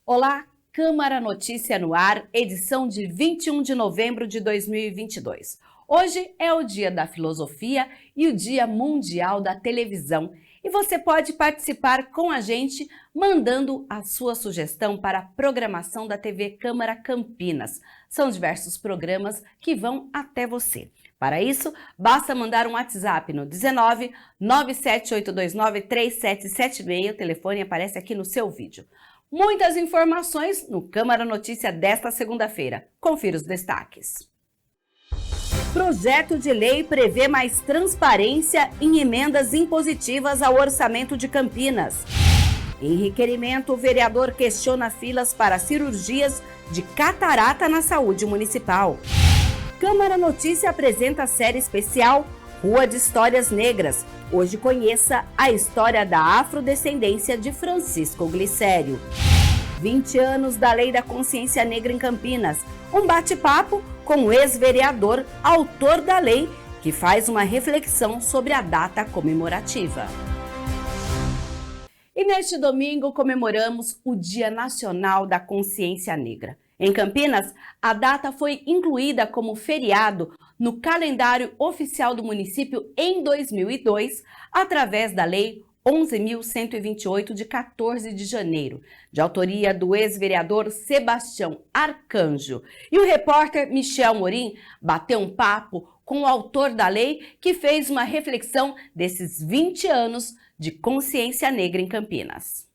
Olá, Câmara Notícia no Ar, edição de 21 de novembro de 2022. Hoje é o Dia da Filosofia e o Dia Mundial da Televisão. E você pode participar com a gente mandando a sua sugestão para a programação da TV Câmara Campinas. São diversos programas que vão até você. Para isso, basta mandar um WhatsApp no 19 97829 3776. O telefone aparece aqui no seu vídeo. Muitas informações no Câmara Notícia desta segunda-feira. Confira os destaques. Projeto de lei prevê mais transparência em emendas impositivas ao orçamento de Campinas. Em requerimento, o vereador questiona filas para cirurgias de catarata na saúde municipal. Câmara Notícia apresenta a série especial Rua de Histórias Negras. Hoje conheça a história da afrodescendência de Francisco Glicério. 20 anos da Lei da Consciência Negra em Campinas. Um bate-papo com o ex-vereador, autor da lei, que faz uma reflexão sobre a data comemorativa. E neste domingo comemoramos o Dia Nacional da Consciência Negra. Em Campinas, a data foi incluída como feriado no calendário oficial do município em 2002, através da Lei 11.128, de 14 de janeiro, de autoria do ex-vereador Sebastião Arcanjo. E o repórter Michel Morim bateu um papo com o autor da lei, que fez uma reflexão desses 20 anos de consciência negra em Campinas.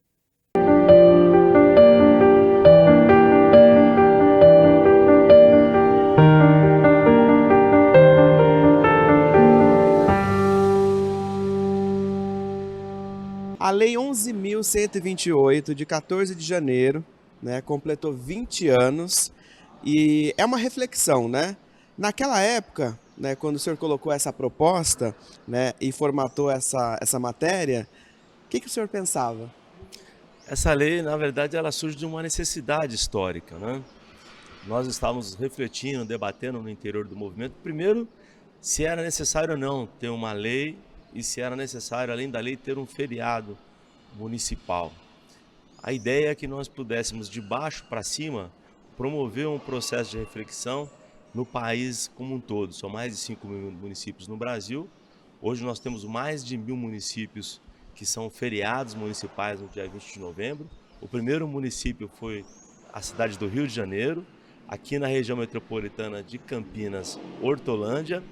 A Lei 11.128, de 14 de janeiro, completou 20 anos e é uma reflexão, né? Naquela época, quando o senhor colocou essa proposta, e formatou essa matéria, o que o senhor pensava? Essa lei, na verdade, ela surge de uma necessidade histórica, né? Nós estávamos refletindo, debatendo no interior do movimento, primeiro, se era necessário ou não ter uma lei e se era necessário, além da lei, ter um feriado municipal. A ideia é que nós pudéssemos, de baixo para cima, promover um processo de reflexão no país como um todo. São mais de 5 mil municípios no Brasil. Hoje nós temos mais de 1.000 municípios que são feriados municipais no dia 20 de novembro. O primeiro município foi a cidade do Rio de Janeiro, aqui na região metropolitana de Campinas, Hortolândia,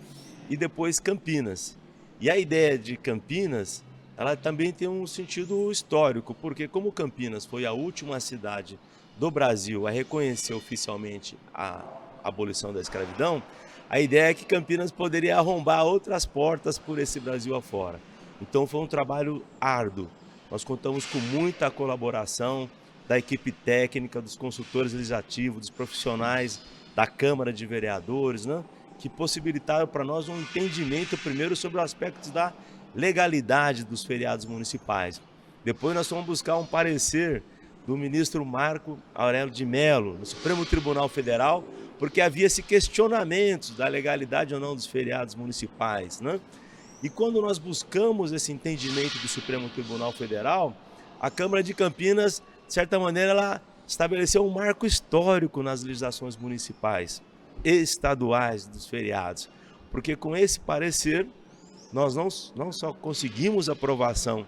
e depois Campinas. E a ideia de Campinas, ela também tem um sentido histórico, porque como Campinas foi a última cidade do Brasil a reconhecer oficialmente a abolição da escravidão, a ideia é que Campinas poderia arrombar outras portas por esse Brasil afora. Então foi um trabalho árduo. Nós contamos com muita colaboração da equipe técnica, dos consultores legislativos, dos profissionais da Câmara de Vereadores, que possibilitaram para nós um entendimento primeiro sobre os aspectos da legalidade dos feriados municipais. Depois nós fomos buscar um parecer do ministro Marco Aurélio de Mello, no Supremo Tribunal Federal, porque havia esse questionamento da legalidade ou não dos feriados municipais, E quando nós buscamos esse entendimento do Supremo Tribunal Federal, a Câmara de Campinas, de certa maneira, ela estabeleceu um marco histórico nas legislações municipais estaduais dos feriados, porque com esse parecer nós não só conseguimos a aprovação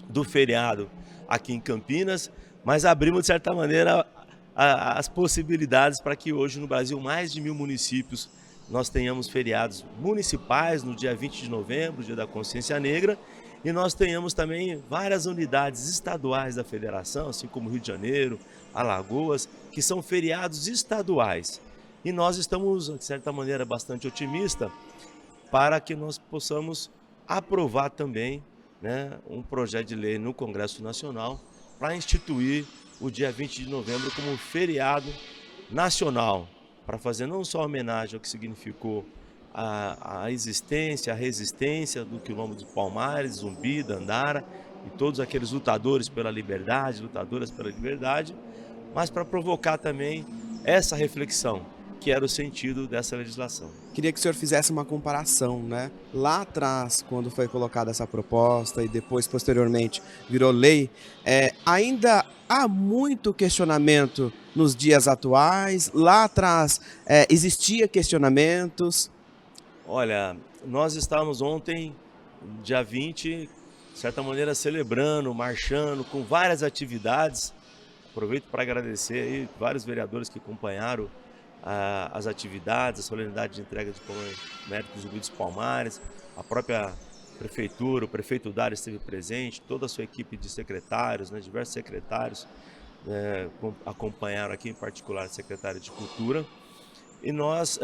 do feriado aqui em Campinas, mas abrimos de certa maneira as possibilidades para que hoje no Brasil mais de 1.000 municípios nós tenhamos feriados municipais no dia 20 de novembro, dia da Consciência Negra, e nós tenhamos também várias unidades estaduais da federação, assim como Rio de Janeiro, Alagoas, que são feriados estaduais. E nós estamos, de certa maneira, bastante otimistas para que nós possamos aprovar também um projeto de lei no Congresso Nacional para instituir o dia 20 de novembro como feriado nacional, para fazer não só homenagem ao que significou a existência, a resistência do Quilombo de Palmares, Zumbi, Dandara e todos aqueles lutadores pela liberdade, lutadoras pela liberdade, mas para provocar também essa reflexão. que era o sentido dessa legislação. Queria que o senhor fizesse uma comparação, né? Lá atrás, quando foi colocada essa proposta e depois, posteriormente, virou lei, ainda há muito questionamento nos dias atuais. Lá atrás existia questionamentos. Olha, nós estávamos ontem, dia 20, de certa maneira celebrando, marchando, com várias atividades. Aproveito para agradecer aí vários vereadores que acompanharam as atividades, a solenidade de entrega de méritos do Zumbi dos Palmares, a própria prefeitura, o prefeito Dário esteve presente, toda a sua equipe de secretários, né, diversos secretários acompanharam aqui, em particular o secretário de Cultura, e nós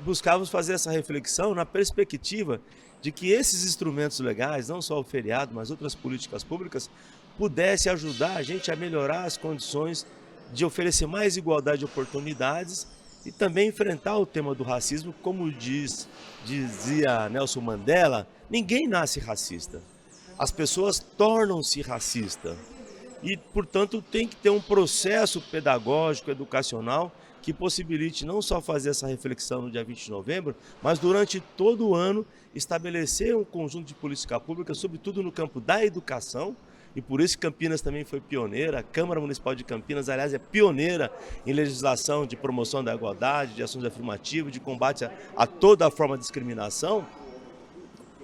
buscávamos fazer essa reflexão na perspectiva de que esses instrumentos legais, não só o feriado, mas outras políticas públicas, pudessem ajudar a gente a melhorar as condições de oferecer mais igualdade de oportunidades e também enfrentar o tema do racismo, como dizia Nelson Mandela, ninguém nasce racista. As pessoas tornam-se racistas e, portanto, tem que ter um processo pedagógico, educacional, que possibilite não só fazer essa reflexão no dia 20 de novembro, mas durante todo o ano estabelecer um conjunto de política pública, sobretudo no campo da educação. E por isso Campinas também foi pioneira, a Câmara Municipal de Campinas, aliás, é pioneira em legislação de promoção da igualdade, de ações afirmativas, de combate a toda a forma de discriminação,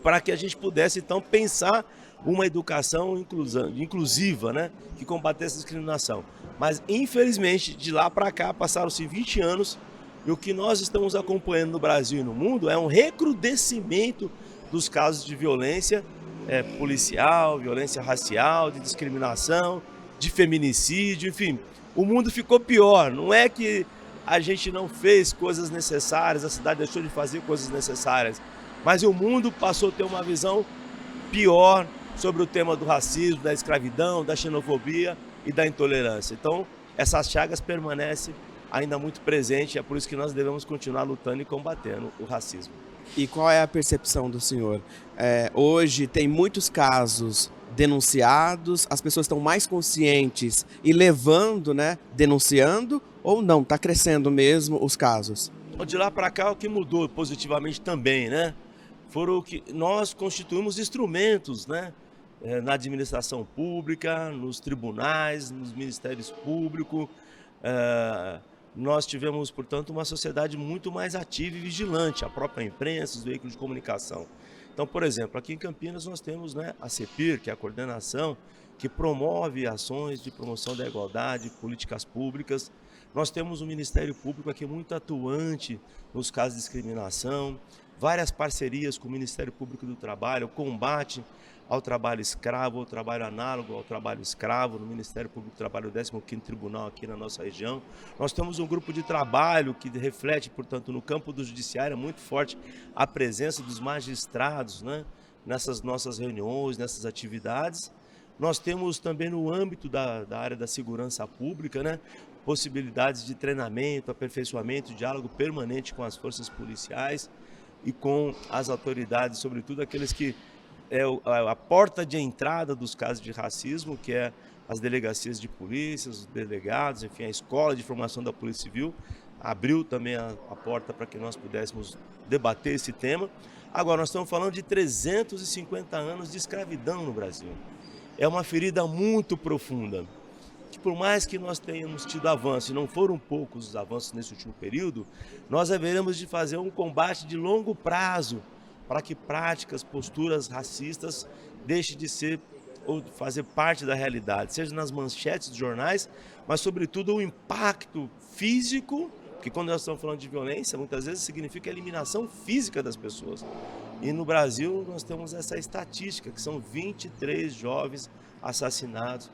para que a gente pudesse, então, pensar uma educação inclusiva, né, que combatesse a discriminação. Mas, infelizmente, de lá para cá, passaram-se 20 anos, e o que nós estamos acompanhando no Brasil e no mundo é um recrudescimento dos casos de violência policial, violência racial, de discriminação, de feminicídio, enfim. O mundo ficou pior. Não é que a gente não fez coisas necessárias, a cidade deixou de fazer coisas necessárias, mas o mundo passou a ter uma visão pior sobre o tema do racismo, da escravidão, da xenofobia e da intolerância. Então, essas chagas permanecem ainda muito presentes, é por isso que nós devemos continuar lutando e combatendo o racismo. E qual é a percepção do senhor? Hoje tem muitos casos denunciados, as pessoas estão mais conscientes e levando, né, denunciando, ou não? Está crescendo mesmo os casos? De lá para cá, o que mudou positivamente também, né? Foram que nós constituímos instrumentos, né, na administração pública, nos tribunais, nos ministérios públicos. Nós tivemos, portanto, uma sociedade muito mais ativa e vigilante, a própria imprensa, os veículos de comunicação. Então, por exemplo, aqui em Campinas nós temos, né, a CEPIR, que é a coordenação que promove ações de promoção da igualdade, políticas públicas. Nós temos um Ministério Público aqui muito atuante nos casos de discriminação, várias parcerias com o Ministério Público do Trabalho, o combate ao trabalho escravo, ao trabalho análogo ao trabalho escravo, no Ministério Público do Trabalho, o 15º Tribunal aqui na nossa região. Nós temos um grupo de trabalho que reflete, portanto, no campo do judiciário, muito forte a presença dos magistrados, né, nessas nossas reuniões, nessas atividades. Nós temos também no âmbito da área da segurança pública, né, possibilidades de treinamento, aperfeiçoamento, diálogo permanente com as forças policiais e com as autoridades, sobretudo aqueles que a porta de entrada dos casos de racismo, que é as delegacias de polícia, os delegados, enfim, a escola de formação da Polícia Civil, abriu também a porta para que nós pudéssemos debater esse tema. Agora, nós estamos falando de 350 anos de escravidão no Brasil. É uma ferida muito profunda, que por mais que nós tenhamos tido avanços, e não foram poucos os avanços nesse último período, nós haveremos de fazer um combate de longo prazo para que práticas, posturas racistas deixem de ser ou de fazer parte da realidade, seja nas manchetes dos jornais, mas sobretudo o impacto físico, que quando nós estamos falando de violência, muitas vezes significa a eliminação física das pessoas. E no Brasil nós temos essa estatística, que são 23 jovens assassinados,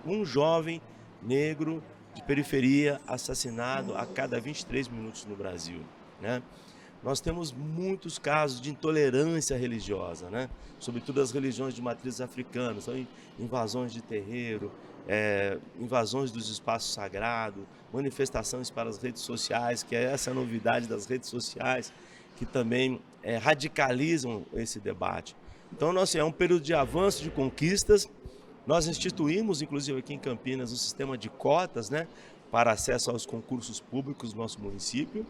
um jovem negro de periferia assassinado a cada 23 minutos no Brasil, né? Nós temos muitos casos de intolerância religiosa, né? Sobretudo as religiões de matriz africana, são invasões de terreiro, invasões dos espaços sagrados, manifestações para as redes sociais, que é essa novidade das redes sociais, que também radicalizam esse debate. Então, é um período de avanço, de conquistas. Nós instituímos, inclusive aqui em Campinas, um sistema de cotas, né, para acesso aos concursos públicos do nosso município.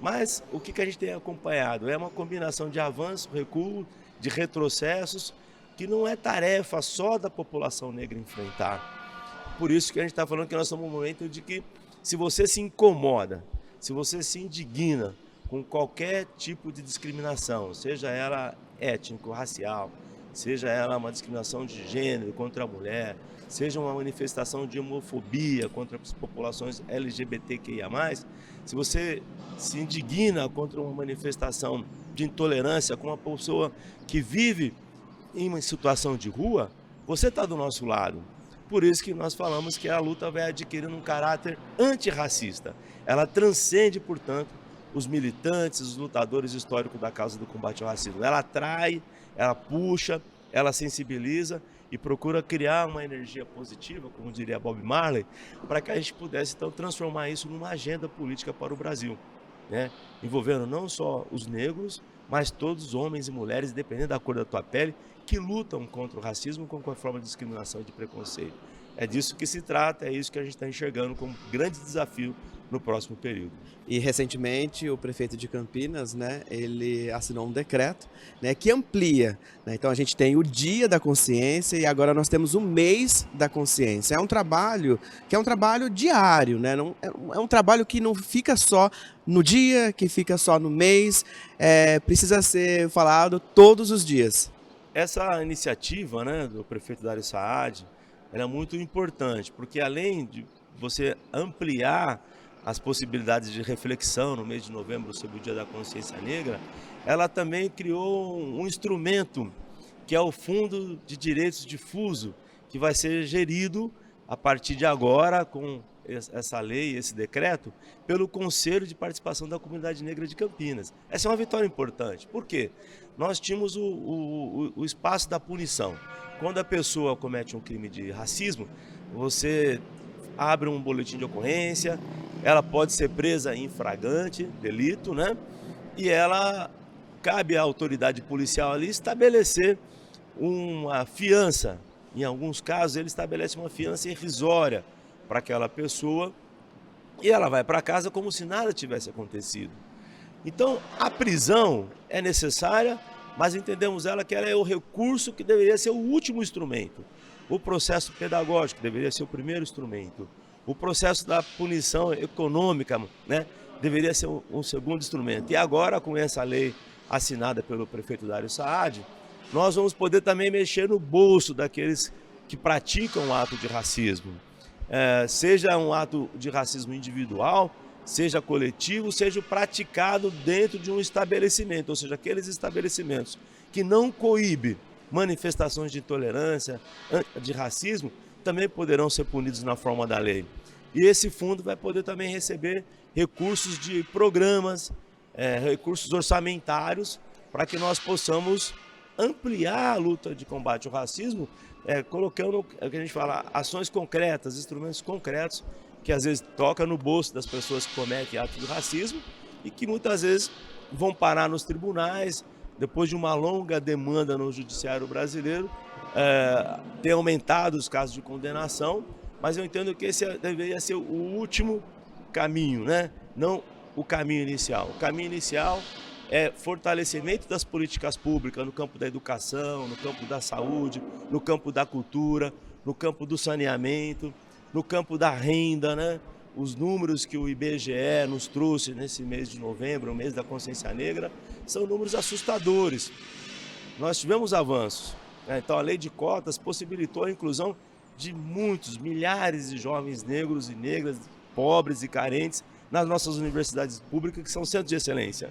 Mas o que a gente tem acompanhado? É uma combinação de avanço, recuo, de retrocessos, que não é tarefa só da população negra enfrentar. Por isso que a gente está falando que nós estamos num momento de que, se você se incomoda, se você se indigna com qualquer tipo de discriminação, seja ela étnico-racial, seja ela uma discriminação de gênero contra a mulher, seja uma manifestação de homofobia contra as populações LGBTQIA+, se você se indigna contra uma manifestação de intolerância com uma pessoa que vive em uma situação de rua, você está do nosso lado. Por isso que nós falamos que a luta vai adquirindo um caráter antirracista. Ela transcende, portanto, os militantes, os lutadores históricos da causa do combate ao racismo. Ela atrai, ela puxa, ela sensibiliza e procura criar uma energia positiva, como diria Bob Marley, para que a gente pudesse, então, transformar isso numa agenda política para o Brasil, né? Envolvendo não só os negros, mas todos os homens e mulheres, independente da cor da tua pele, que lutam contra o racismo, com qualquer forma de discriminação e de preconceito. É disso que se trata, é isso que a gente está enxergando como grande desafio no próximo período. E recentemente o prefeito de Campinas, né, ele assinou um decreto, né, que amplia, né? Então a gente tem o Dia da Consciência e agora nós temos o Mês da Consciência. É um trabalho que é um trabalho diário, né? Não, é um trabalho que não fica só no dia, que fica só no mês, precisa ser falado todos os dias. Essa iniciativa, né, do prefeito Dario Saad, ela é muito importante, porque além de você ampliar as possibilidades de reflexão no mês de novembro sobre o Dia da Consciência Negra, ela também criou um instrumento que é o Fundo de Direitos Difuso, que vai ser gerido a partir de agora, com essa lei, esse decreto, pelo Conselho de Participação da Comunidade Negra de Campinas. Essa é uma vitória importante. Por quê? Nós tínhamos o espaço da punição. Quando a pessoa comete um crime de racismo, você abre um boletim de ocorrência, ela pode ser presa em flagrante delito, né? E ela, cabe à autoridade policial ali estabelecer uma fiança. Em alguns casos, ele estabelece uma fiança irrisória para aquela pessoa e ela vai para casa como se nada tivesse acontecido. Então, a prisão é necessária, mas entendemos que ela é o recurso que deveria ser o último instrumento. O processo pedagógico deveria ser o primeiro instrumento. O processo da punição econômica, né, deveria ser um segundo instrumento. E agora, com essa lei assinada pelo prefeito Dario Saad, nós vamos poder também mexer no bolso daqueles que praticam o ato de racismo. Seja um ato de racismo individual, seja coletivo, seja praticado dentro de um estabelecimento, ou seja, aqueles estabelecimentos que não coíbem manifestações de intolerância, de racismo, também poderão ser punidos na forma da lei. E esse fundo vai poder também receber recursos de programas, recursos orçamentários, para que nós possamos ampliar a luta de combate ao racismo, colocando, o que a gente fala, ações concretas, instrumentos concretos, que às vezes toca no bolso das pessoas que cometem atos de racismo e que muitas vezes vão parar nos tribunais, depois de uma longa demanda no judiciário brasileiro, tem aumentado os casos de condenação, mas eu entendo que esse deveria ser o último caminho, né? Não o caminho inicial. O caminho inicial é fortalecimento das políticas públicas no campo da educação, no campo da saúde, no campo da cultura, no campo do saneamento, no campo da renda, né? Os números que o IBGE nos trouxe nesse mês de novembro, o mês da consciência negra, são números assustadores. Nós tivemos avanços, né? Então a lei de cotas possibilitou a inclusão de muitos, milhares de jovens negros e negras, pobres e carentes, nas nossas universidades públicas, que são centros de excelência.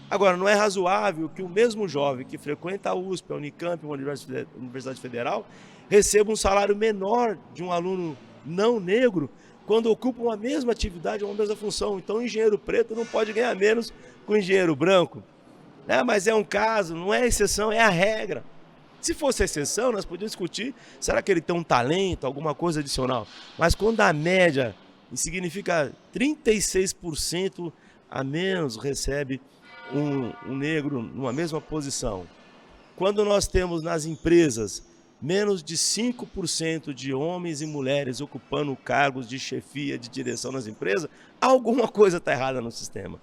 Agora, não é razoável que o mesmo jovem que frequenta a USP, a Unicamp, uma universidade federal, receba um salário menor de um aluno não negro quando ocupam a mesma atividade, uma mesma função. Então, o engenheiro preto não pode ganhar menos que o engenheiro branco. Mas é um caso, não é exceção, é a regra. Se fosse exceção, nós podíamos discutir, será que ele tem um talento, alguma coisa adicional? Mas quando a média significa 36% a menos recebe um negro numa mesma posição. Quando nós temos nas empresas menos de 5% de homens e mulheres ocupando cargos de chefia, de direção nas empresas, alguma coisa está errada no sistema.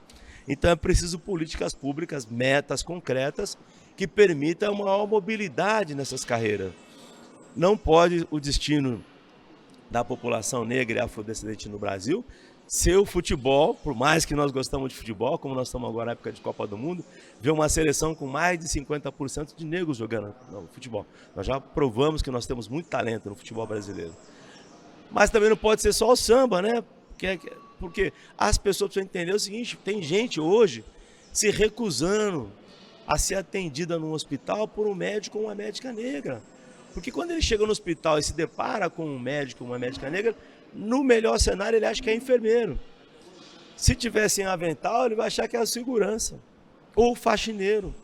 Então é preciso políticas públicas, metas concretas, que permitam uma maior mobilidade nessas carreiras. Não pode o destino da população negra e afrodescendente no Brasil ser o futebol, por mais que nós gostamos de futebol, como nós estamos agora na época de Copa do Mundo, ver uma seleção com mais de 50% de negros jogando no futebol. Nós já provamos que nós temos muito talento no futebol brasileiro. Mas também não pode ser só o samba, né? Porque as pessoas precisam entender o seguinte, tem gente hoje se recusando a ser atendida num hospital por um médico ou uma médica negra. Porque quando ele chega no hospital e se depara com um médico ou uma médica negra, no melhor cenário ele acha que é enfermeiro. Se tiver sem avental, ele vai achar que é a segurança ou faxineiro.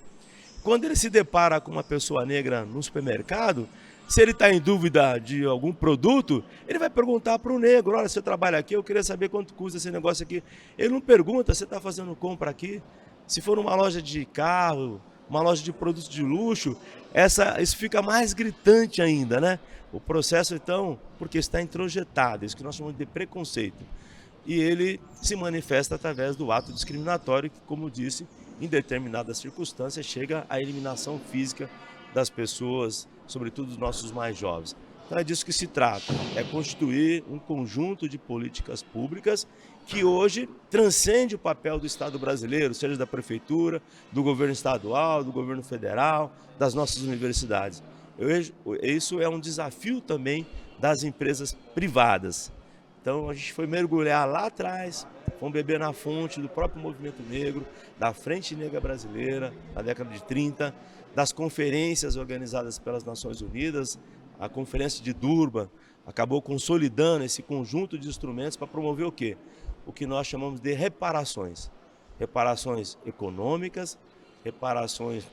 Quando ele se depara com uma pessoa negra no supermercado, se ele está em dúvida de algum produto, ele vai perguntar para o negro, olha, você trabalha aqui, eu queria saber quanto custa esse negócio aqui. Ele não pergunta, você está fazendo compra aqui? Se for uma loja de carro, uma loja de produtos de luxo, isso fica mais gritante ainda, né? O processo, então, porque está introjetado, isso que nós chamamos de preconceito. E ele se manifesta através do ato discriminatório, que, como disse, em determinadas circunstâncias, chega à eliminação física das pessoas, sobretudo dos nossos mais jovens. Então é disso que se trata, é constituir um conjunto de políticas públicas que hoje transcende o papel do Estado brasileiro, seja da Prefeitura, do governo estadual, do governo federal, das nossas universidades. Isso é um desafio também das empresas privadas. Então a gente foi mergulhar lá atrás, fomos beber na fonte do próprio movimento negro, da Frente Negra Brasileira, na década de 30, das conferências organizadas pelas Nações Unidas. A Conferência de Durban acabou consolidando esse conjunto de instrumentos para promover o quê? O que nós chamamos de reparações. Reparações econômicas, reparações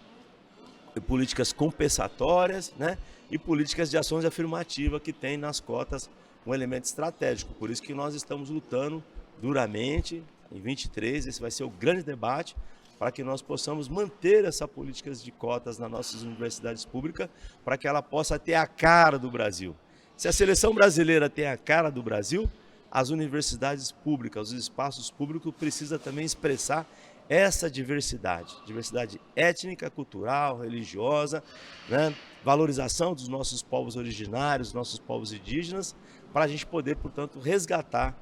de políticas compensatórias, né? E políticas de ações afirmativas que tem nas cotas um elemento estratégico. Por isso que nós estamos lutando duramente, em 23, esse vai ser o grande debate, para que nós possamos manter essa política de cotas nas nossas universidades públicas, para que ela possa ter a cara do Brasil. Se a seleção brasileira tem a cara do Brasil, as universidades públicas, os espaços públicos precisam também expressar essa diversidade étnica, cultural, religiosa, né? Valorização dos nossos povos originários, nossos povos indígenas, para a gente poder, portanto, resgatar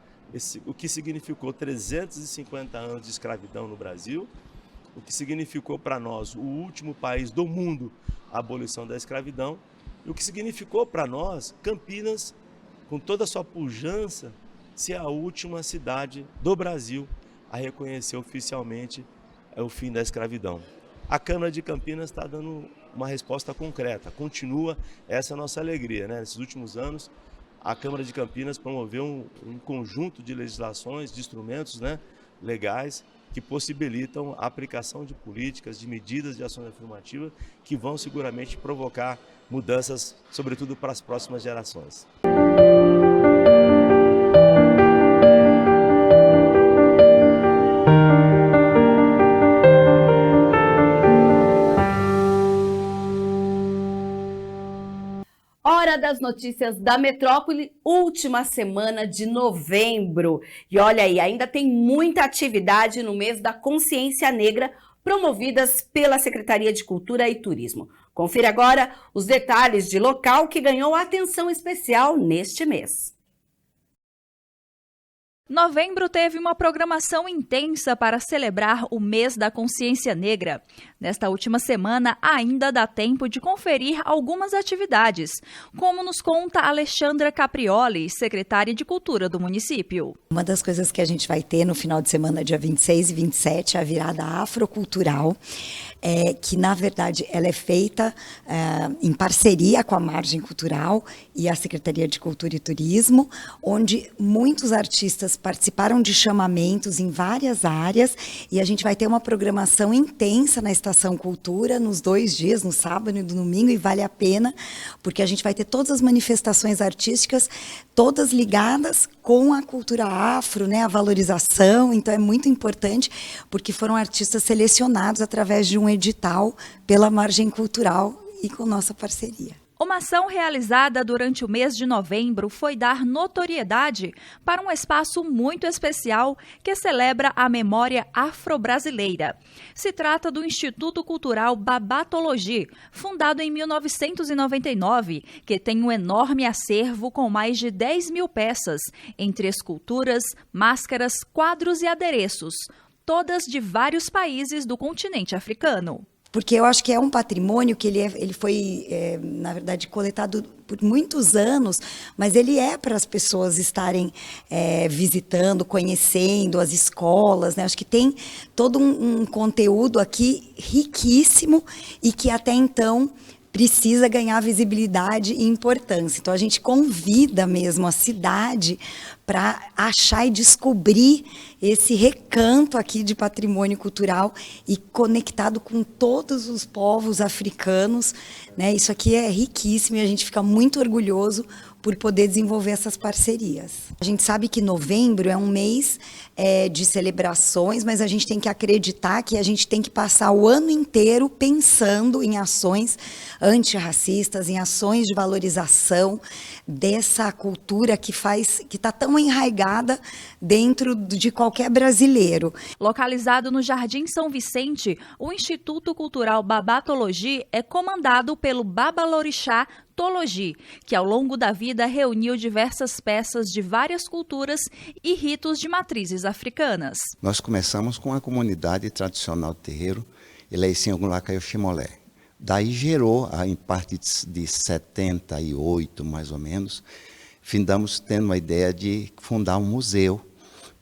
o que significou 350 anos de escravidão no Brasil, o que significou para nós o último país do mundo a abolição da escravidão, e o que significou para nós Campinas, com toda a sua pujança, ser a última cidade do Brasil a reconhecer oficialmente o fim da escravidão. A Câmara de Campinas está dando uma resposta concreta, continua essa nossa alegria, né? Nesses últimos anos, a Câmara de Campinas promoveu um conjunto de legislações, de instrumentos, né, legais, que possibilitam a aplicação de políticas, de medidas de ação afirmativa que vão seguramente provocar mudanças, sobretudo para as próximas gerações. Hora das notícias da metrópole, última semana de novembro. E olha aí, ainda tem muita atividade no mês da consciência negra, promovidas pela Secretaria de Cultura e Turismo. Confira agora os detalhes de local que ganhou atenção especial neste mês. Novembro teve uma programação intensa para celebrar o mês da consciência negra. Nesta última semana, ainda dá tempo de conferir algumas atividades, como nos conta Alexandra Caprioli, secretária de Cultura do município. Uma das coisas que a gente vai ter no final de semana, dia 26 e 27, é a virada afrocultural, que na verdade ela é feita em parceria com a Margem Cultural e a Secretaria de Cultura e Turismo, onde muitos artistas participaram de chamamentos em várias áreas, e a gente vai ter uma programação intensa na Estação Cultura nos 2 dias, no sábado e no domingo, e vale a pena, porque a gente vai ter todas as manifestações artísticas, todas ligadas com a cultura afro, né, a valorização. Então é muito importante, porque foram artistas selecionados através de um edital pela Margem Cultural e com nossa parceria. Uma ação realizada durante o mês de novembro foi dar notoriedade para um espaço muito especial que celebra a memória afro-brasileira. Se trata do Instituto Cultural Babatology, fundado em 1999, que tem um enorme acervo com mais de 10 mil peças, entre esculturas, máscaras, quadros e adereços, todas de vários países do continente africano. Porque eu acho que é um patrimônio que ele foi, na verdade, coletado por muitos anos, mas ele é para as pessoas estarem visitando, conhecendo as escolas, né? Acho que tem todo um conteúdo aqui riquíssimo e que até então precisa ganhar visibilidade e importância. Então, a gente convida mesmo a cidade para achar e descobrir esse recanto aqui de patrimônio cultural e conectado com todos os povos africanos, né? Isso aqui é riquíssimo e a gente fica muito orgulhoso por poder desenvolver essas parcerias. A gente sabe que novembro é um mês de celebrações, mas a gente tem que acreditar que a gente tem que passar o ano inteiro pensando em ações antirracistas, em ações de valorização dessa cultura que está tão enraizada dentro de qualquer brasileiro. Localizado no Jardim São Vicente, o Instituto Cultural Babatology é comandado pelo Babalorixá Tology, que ao longo da vida reuniu diversas peças de várias culturas e ritos de matrizes africanas. Nós começamos com a comunidade tradicional terreiro, Eleicinho-Gulacaio-Chimolé. Daí gerou, em parte de 78, mais ou menos, findamos tendo uma ideia de fundar um museu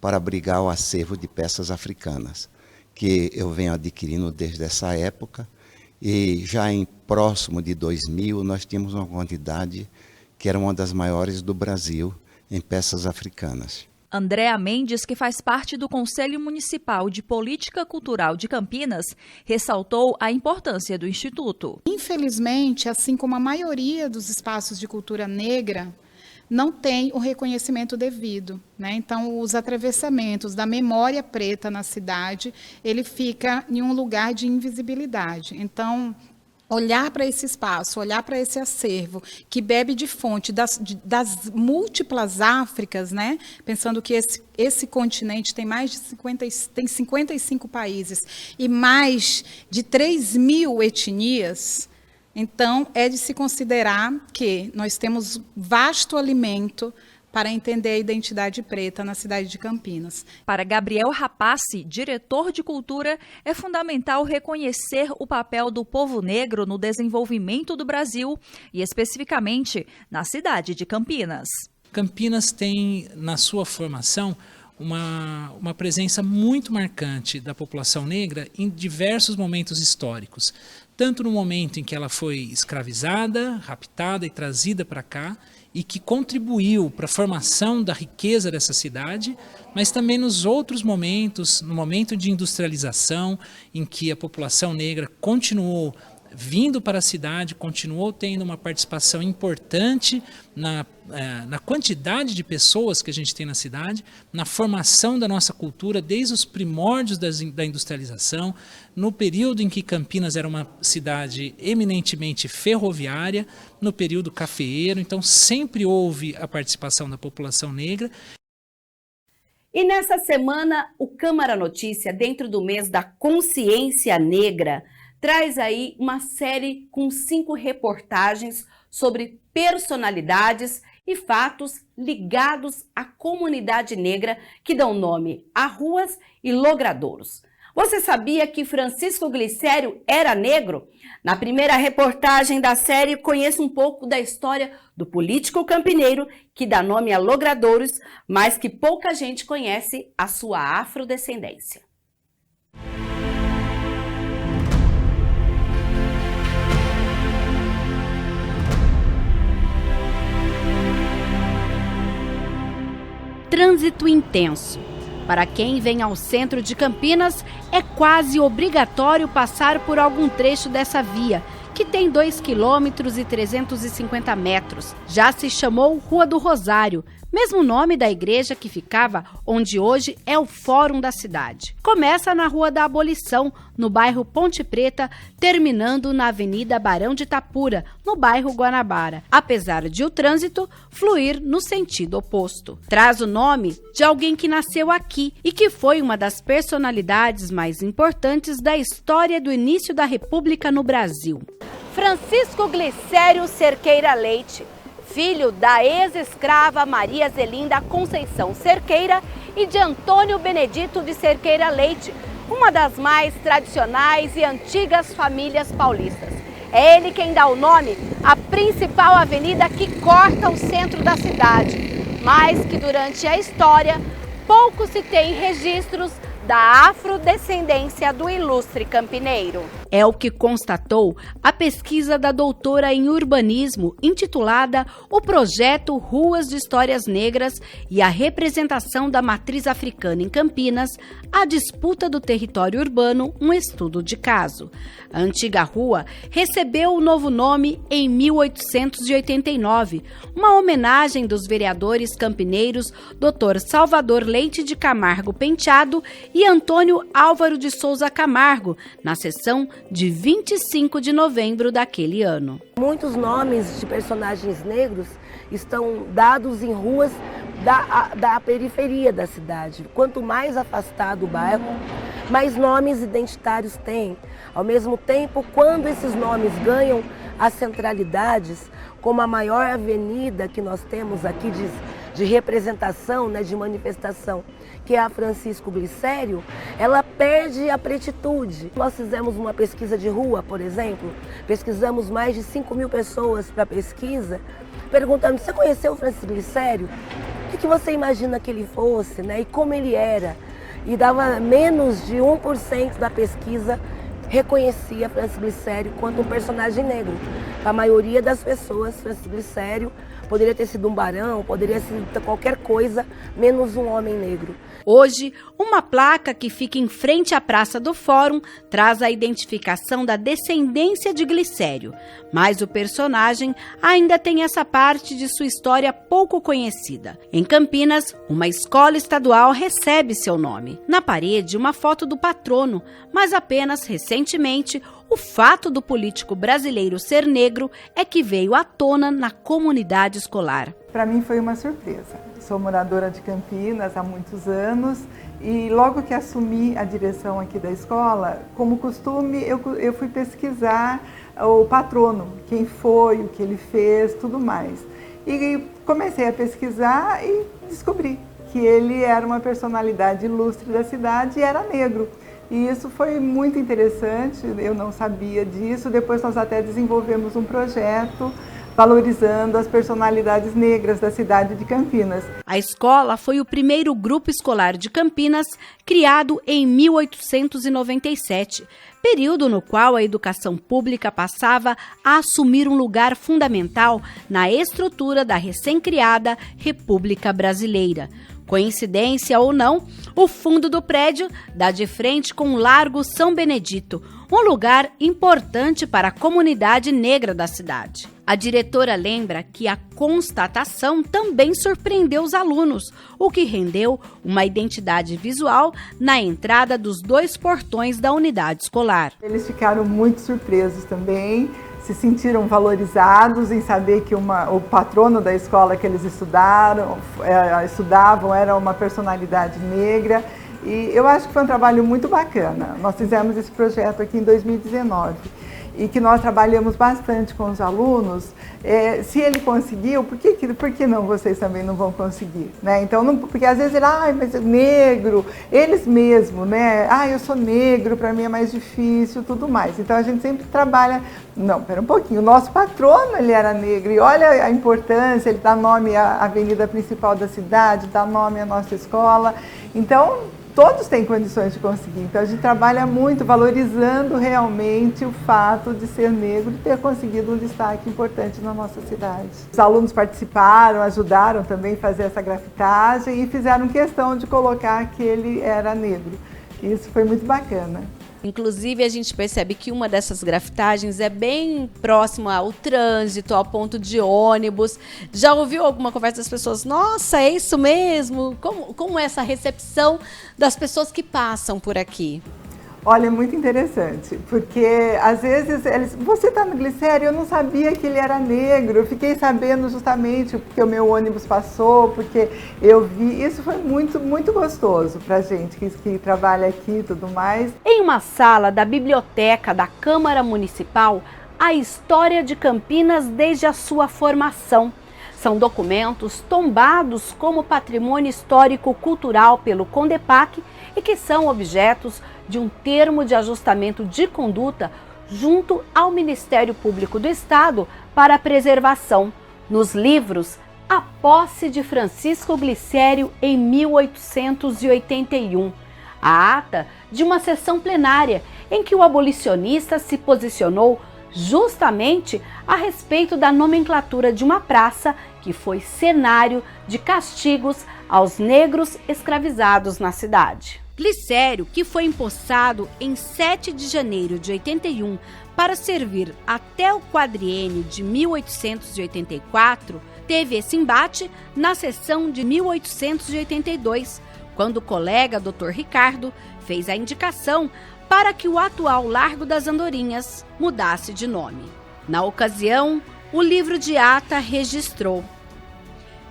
para abrigar o acervo de peças africanas, que eu venho adquirindo desde essa época. E já em próximo de 2000, nós tínhamos uma quantidade que era uma das maiores do Brasil em peças africanas. Andréa Mendes, que faz parte do Conselho Municipal de Política Cultural de Campinas, ressaltou a importância do Instituto. Infelizmente, assim como a maioria dos espaços de cultura negra, não tem o reconhecimento devido, né? Então, os atravessamentos da memória preta na cidade, ele fica em um lugar de invisibilidade. Então, olhar para esse espaço, olhar para esse acervo, que bebe de fonte das múltiplas Áfricas, né? Pensando que esse continente tem mais de 55 países e mais de 3 mil etnias. Então, é de se considerar que nós temos vasto alimento para entender a identidade preta na cidade de Campinas. Para Gabriel Rapace, diretor de cultura, é fundamental reconhecer o papel do povo negro no desenvolvimento do Brasil e, especificamente, na cidade de Campinas. Campinas tem, na sua formação, uma presença muito marcante da população negra em diversos momentos históricos. Tanto no momento em que ela foi escravizada, raptada e trazida para cá, e que contribuiu para a formação da riqueza dessa cidade, mas também nos outros momentos, no momento de industrialização, em que a população negra continuou vindo para a cidade, continuou tendo uma participação importante na quantidade de pessoas que a gente tem na cidade, na formação da nossa cultura, desde os primórdios da industrialização, no período em que Campinas era uma cidade eminentemente ferroviária, no período cafeeiro, então sempre houve a participação da população negra. E nessa semana, o Câmara Notícia, dentro do mês da consciência negra, traz aí uma série com 5 reportagens sobre personalidades e fatos ligados à comunidade negra que dão nome a ruas e logradouros. Você sabia que Francisco Glicério era negro? Na primeira reportagem da série, conheça um pouco da história do político campineiro que dá nome a logradouros, mas que pouca gente conhece a sua afrodescendência. Trânsito intenso. Para quem vem ao centro de Campinas, é quase obrigatório passar por algum trecho dessa via, que tem 2,350 km. Já se chamou Rua do Rosário, mesmo nome da igreja que ficava onde hoje é o Fórum da cidade. Começa na Rua da Abolição, no bairro Ponte Preta, terminando na Avenida Barão de Itapura, no bairro Guanabara, apesar de o trânsito fluir no sentido oposto. Traz o nome de alguém que nasceu aqui e que foi uma das personalidades mais importantes da história do início da República no Brasil. Francisco Glicério Cerqueira Leite, filho da ex-escrava Maria Zelinda Conceição Cerqueira e de Antônio Benedito de Cerqueira Leite, uma das mais tradicionais e antigas famílias paulistas. É ele quem dá o nome à principal avenida que corta o centro da cidade, mas que durante a história pouco se tem registros da afrodescendência do ilustre campineiro. É o que constatou a pesquisa da doutora em urbanismo intitulada O Projeto Ruas de Histórias Negras e a Representação da Matriz Africana em Campinas, a disputa do território urbano, um estudo de caso. A antiga rua recebeu o novo nome em 1889, uma homenagem dos vereadores campineiros Dr. Salvador Leite de Camargo Penteado e Antônio Álvaro de Souza Camargo, na sessão de 25 de novembro daquele ano. Muitos nomes de personagens negros estão dados em ruas da periferia da cidade. Quanto mais afastado o bairro, mais nomes identitários tem. Ao mesmo tempo, quando esses nomes ganham as centralidades, como a maior avenida que nós temos aqui de representação, né, de manifestação, que é a Francisco Glicério, ela perde a pretitude. Nós fizemos uma pesquisa de rua, por exemplo, pesquisamos mais de 5.000 pessoas para a pesquisa, perguntando: você conheceu o Francisco Glicério? O que você imagina que ele fosse, né? E como ele era? E dava menos de 1% da pesquisa reconhecia Francisco Glicério quanto um personagem negro. A maioria das pessoas, Francisco Glicério poderia ter sido um barão, poderia ser qualquer coisa, menos um homem negro. Hoje, uma placa que fica em frente à Praça do Fórum traz a identificação da descendência de Glicério, mas o personagem ainda tem essa parte de sua história pouco conhecida. Em Campinas, uma escola estadual recebe seu nome. Na parede, uma foto do patrono, mas apenas recentemente, o fato do político brasileiro ser negro é que veio à tona na comunidade escolar. Para mim foi uma surpresa. Sou moradora de Campinas há muitos anos e logo que assumi a direção aqui da escola, como costume, eu fui pesquisar o patrono, quem foi, o que ele fez, tudo mais. E comecei a pesquisar e descobri que ele era uma personalidade ilustre da cidade e era negro. E isso foi muito interessante, eu não sabia disso. Depois nós até desenvolvemos um projeto valorizando as personalidades negras da cidade de Campinas. A escola foi o primeiro grupo escolar de Campinas, criado em 1897, período no qual a educação pública passava a assumir um lugar fundamental na estrutura da recém-criada República Brasileira. Coincidência ou não, o fundo do prédio dá de frente com o Largo São Benedito, um lugar importante para a comunidade negra da cidade. A diretora lembra que a constatação também surpreendeu os alunos, o que rendeu uma identidade visual na entrada dos 2 portões da unidade escolar. Eles ficaram muito surpresos também, se sentiram valorizados em saber que o patrono da escola que eles estudavam era uma personalidade negra. E eu acho que foi um trabalho muito bacana. Nós fizemos esse projeto aqui em 2019 e que nós trabalhamos bastante com os alunos. Se ele conseguiu, por que não vocês também não vão conseguir? Né? Então, porque às vezes mas negro, eles mesmos, né? Eu sou negro, para mim é mais difícil, tudo mais. Então a gente sempre trabalha, não, pera um pouquinho, o nosso patrono ele era negro e olha a importância, ele dá nome à avenida principal da cidade, dá nome à nossa escola. Então, todos têm condições de conseguir. Então a gente trabalha muito valorizando realmente o fato de ser negro e ter conseguido um destaque importante na nossa cidade. Os alunos participaram, ajudaram também a fazer essa grafitagem e fizeram questão de colocar que ele era negro. Isso foi muito bacana. Inclusive, a gente percebe que uma dessas grafitagens é bem próxima ao trânsito, ao ponto de ônibus. Já ouviu alguma conversa das pessoas? Nossa, é isso mesmo? Como é essa recepção das pessoas que passam por aqui? Olha, é muito interessante, porque às vezes você está no Glicério, eu não sabia que ele era negro, eu fiquei sabendo justamente porque o meu ônibus passou, porque eu vi, isso foi muito, muito gostoso para a gente que trabalha aqui e tudo mais. Em uma sala da biblioteca da Câmara Municipal, a história de Campinas desde a sua formação. São documentos tombados como patrimônio histórico-cultural pelo CONDEPAC e que são objetos de um termo de ajustamento de conduta junto ao Ministério Público do Estado para a preservação. Nos livros, A Posse de Francisco Glicério em 1881, a ata de uma sessão plenária em que o abolicionista se posicionou justamente a respeito da nomenclatura de uma praça que foi cenário de castigos aos negros escravizados na cidade. Glicério, que foi empossado em 7 de janeiro de 81 para servir até o quadriênio de 1884, teve esse embate na sessão de 1882, quando o colega Dr. Ricardo fez a indicação para que o atual Largo das Andorinhas mudasse de nome. Na ocasião, o livro de ata registrou: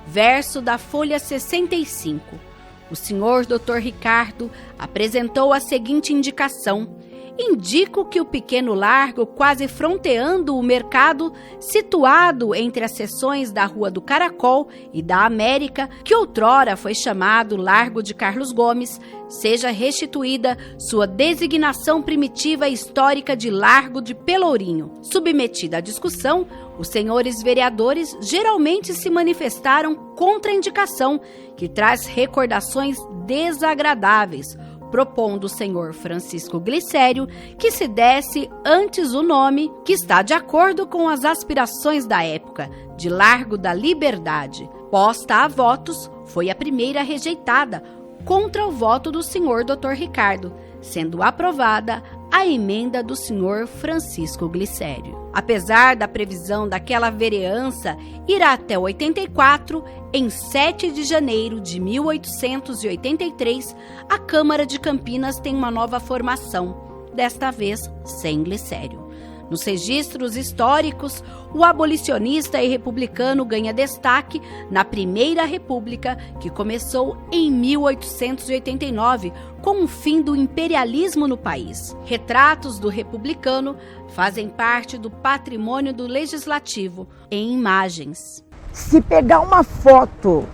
verso da folha 65. O senhor Dr. Ricardo apresentou a seguinte indicação: indico que o pequeno largo, quase fronteando o mercado, situado entre as seções da Rua do Caracol e da América, que outrora foi chamado Largo de Carlos Gomes, seja restituída sua designação primitiva e histórica de Largo de Pelourinho. Submetida à discussão, os senhores vereadores geralmente se manifestaram contra a indicação, que traz recordações desagradáveis, propondo o senhor Francisco Glicério que se desse antes o nome que está de acordo com as aspirações da época, de Largo da Liberdade. Posta a votos, foi a primeira rejeitada, contra o voto do senhor Dr. Ricardo, sendo aprovada a emenda do senhor Francisco Glicério. Apesar da previsão daquela vereança ir até 84, em 7 de janeiro de 1883, a Câmara de Campinas tem uma nova formação, desta vez sem Glicério. Nos registros históricos, o abolicionista e republicano ganha destaque na Primeira República, que começou em 1889, com o fim do imperialismo no país. Retratos do republicano fazem parte do patrimônio do Legislativo em imagens. Se pegar uma foto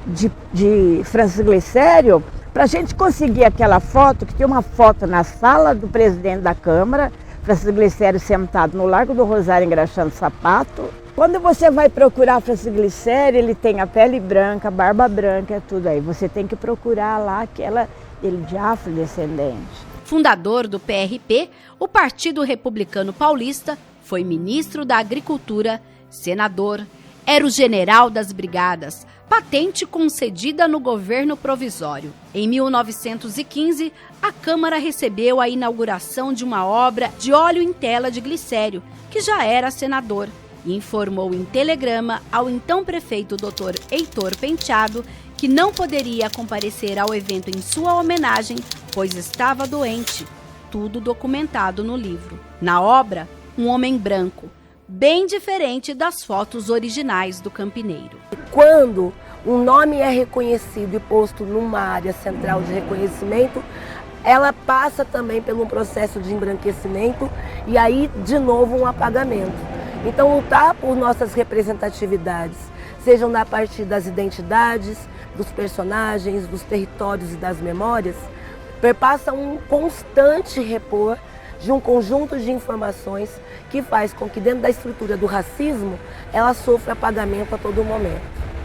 de Francisco Glicério, para a gente conseguir aquela foto, que tem uma foto na sala do presidente da Câmara, Francisco Glicério sentado no Largo do Rosário engraxando sapato. Quando você vai procurar Francisco Glicério, ele tem a pele branca, barba branca, é tudo aí. Você tem que procurar lá aquela dele de afrodescendente. Fundador do PRP, o Partido Republicano Paulista, foi ministro da Agricultura, senador, era o general das brigadas, patente concedida no governo provisório. Em 1915, a Câmara recebeu a inauguração de uma obra de óleo em tela de Glicério, que já era senador, e informou em telegrama ao então prefeito Dr. Heitor Penteado que não poderia comparecer ao evento em sua homenagem, pois estava doente. Tudo documentado no livro. Na obra, um homem branco, bem diferente das fotos originais do campineiro. Quando um nome é reconhecido e posto numa área central de reconhecimento, ela passa também por um processo de embranquecimento e aí, de novo, um apagamento. Então, lutar por nossas representatividades, sejam na partir das identidades, dos personagens, dos territórios e das memórias, perpassa um constante repor de um conjunto de informações que faz com que, dentro da estrutura do racismo, ela sofra apagamento a todo momento.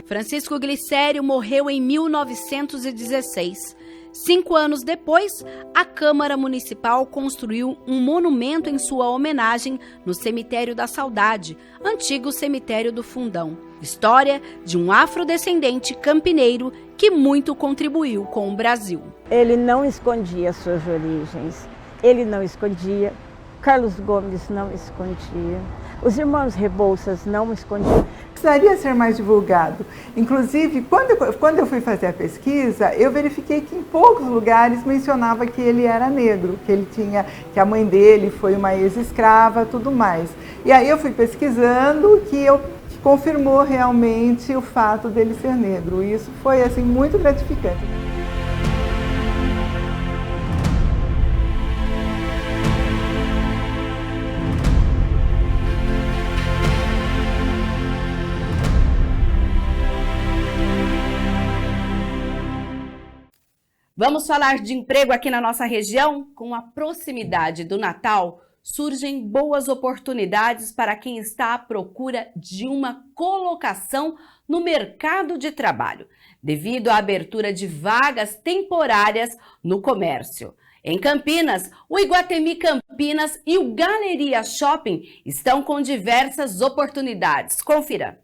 Francisco Glicério morreu em 1916. 5 anos depois, a Câmara Municipal construiu um monumento em sua homenagem no Cemitério da Saudade, antigo cemitério do Fundão. História de um afrodescendente campineiro que muito contribuiu com o Brasil. Ele não escondia suas origens. ele não escondia, Carlos Gomes não escondia, os irmãos Rebouças não escondiam. Precisaria ser mais divulgado. Inclusive, quando eu fui fazer a pesquisa, eu verifiquei que em poucos lugares mencionava que ele era negro, que a mãe dele foi uma ex-escrava, tudo mais. E aí eu fui pesquisando que confirmou realmente o fato dele ser negro. E isso foi assim muito gratificante. Vamos falar de emprego aqui na nossa região? Com a proximidade do Natal, surgem boas oportunidades para quem está à procura de uma colocação no mercado de trabalho, devido à abertura de vagas temporárias no comércio. Em Campinas, o Iguatemi Campinas e o Galeria Shopping estão com diversas oportunidades. Confira!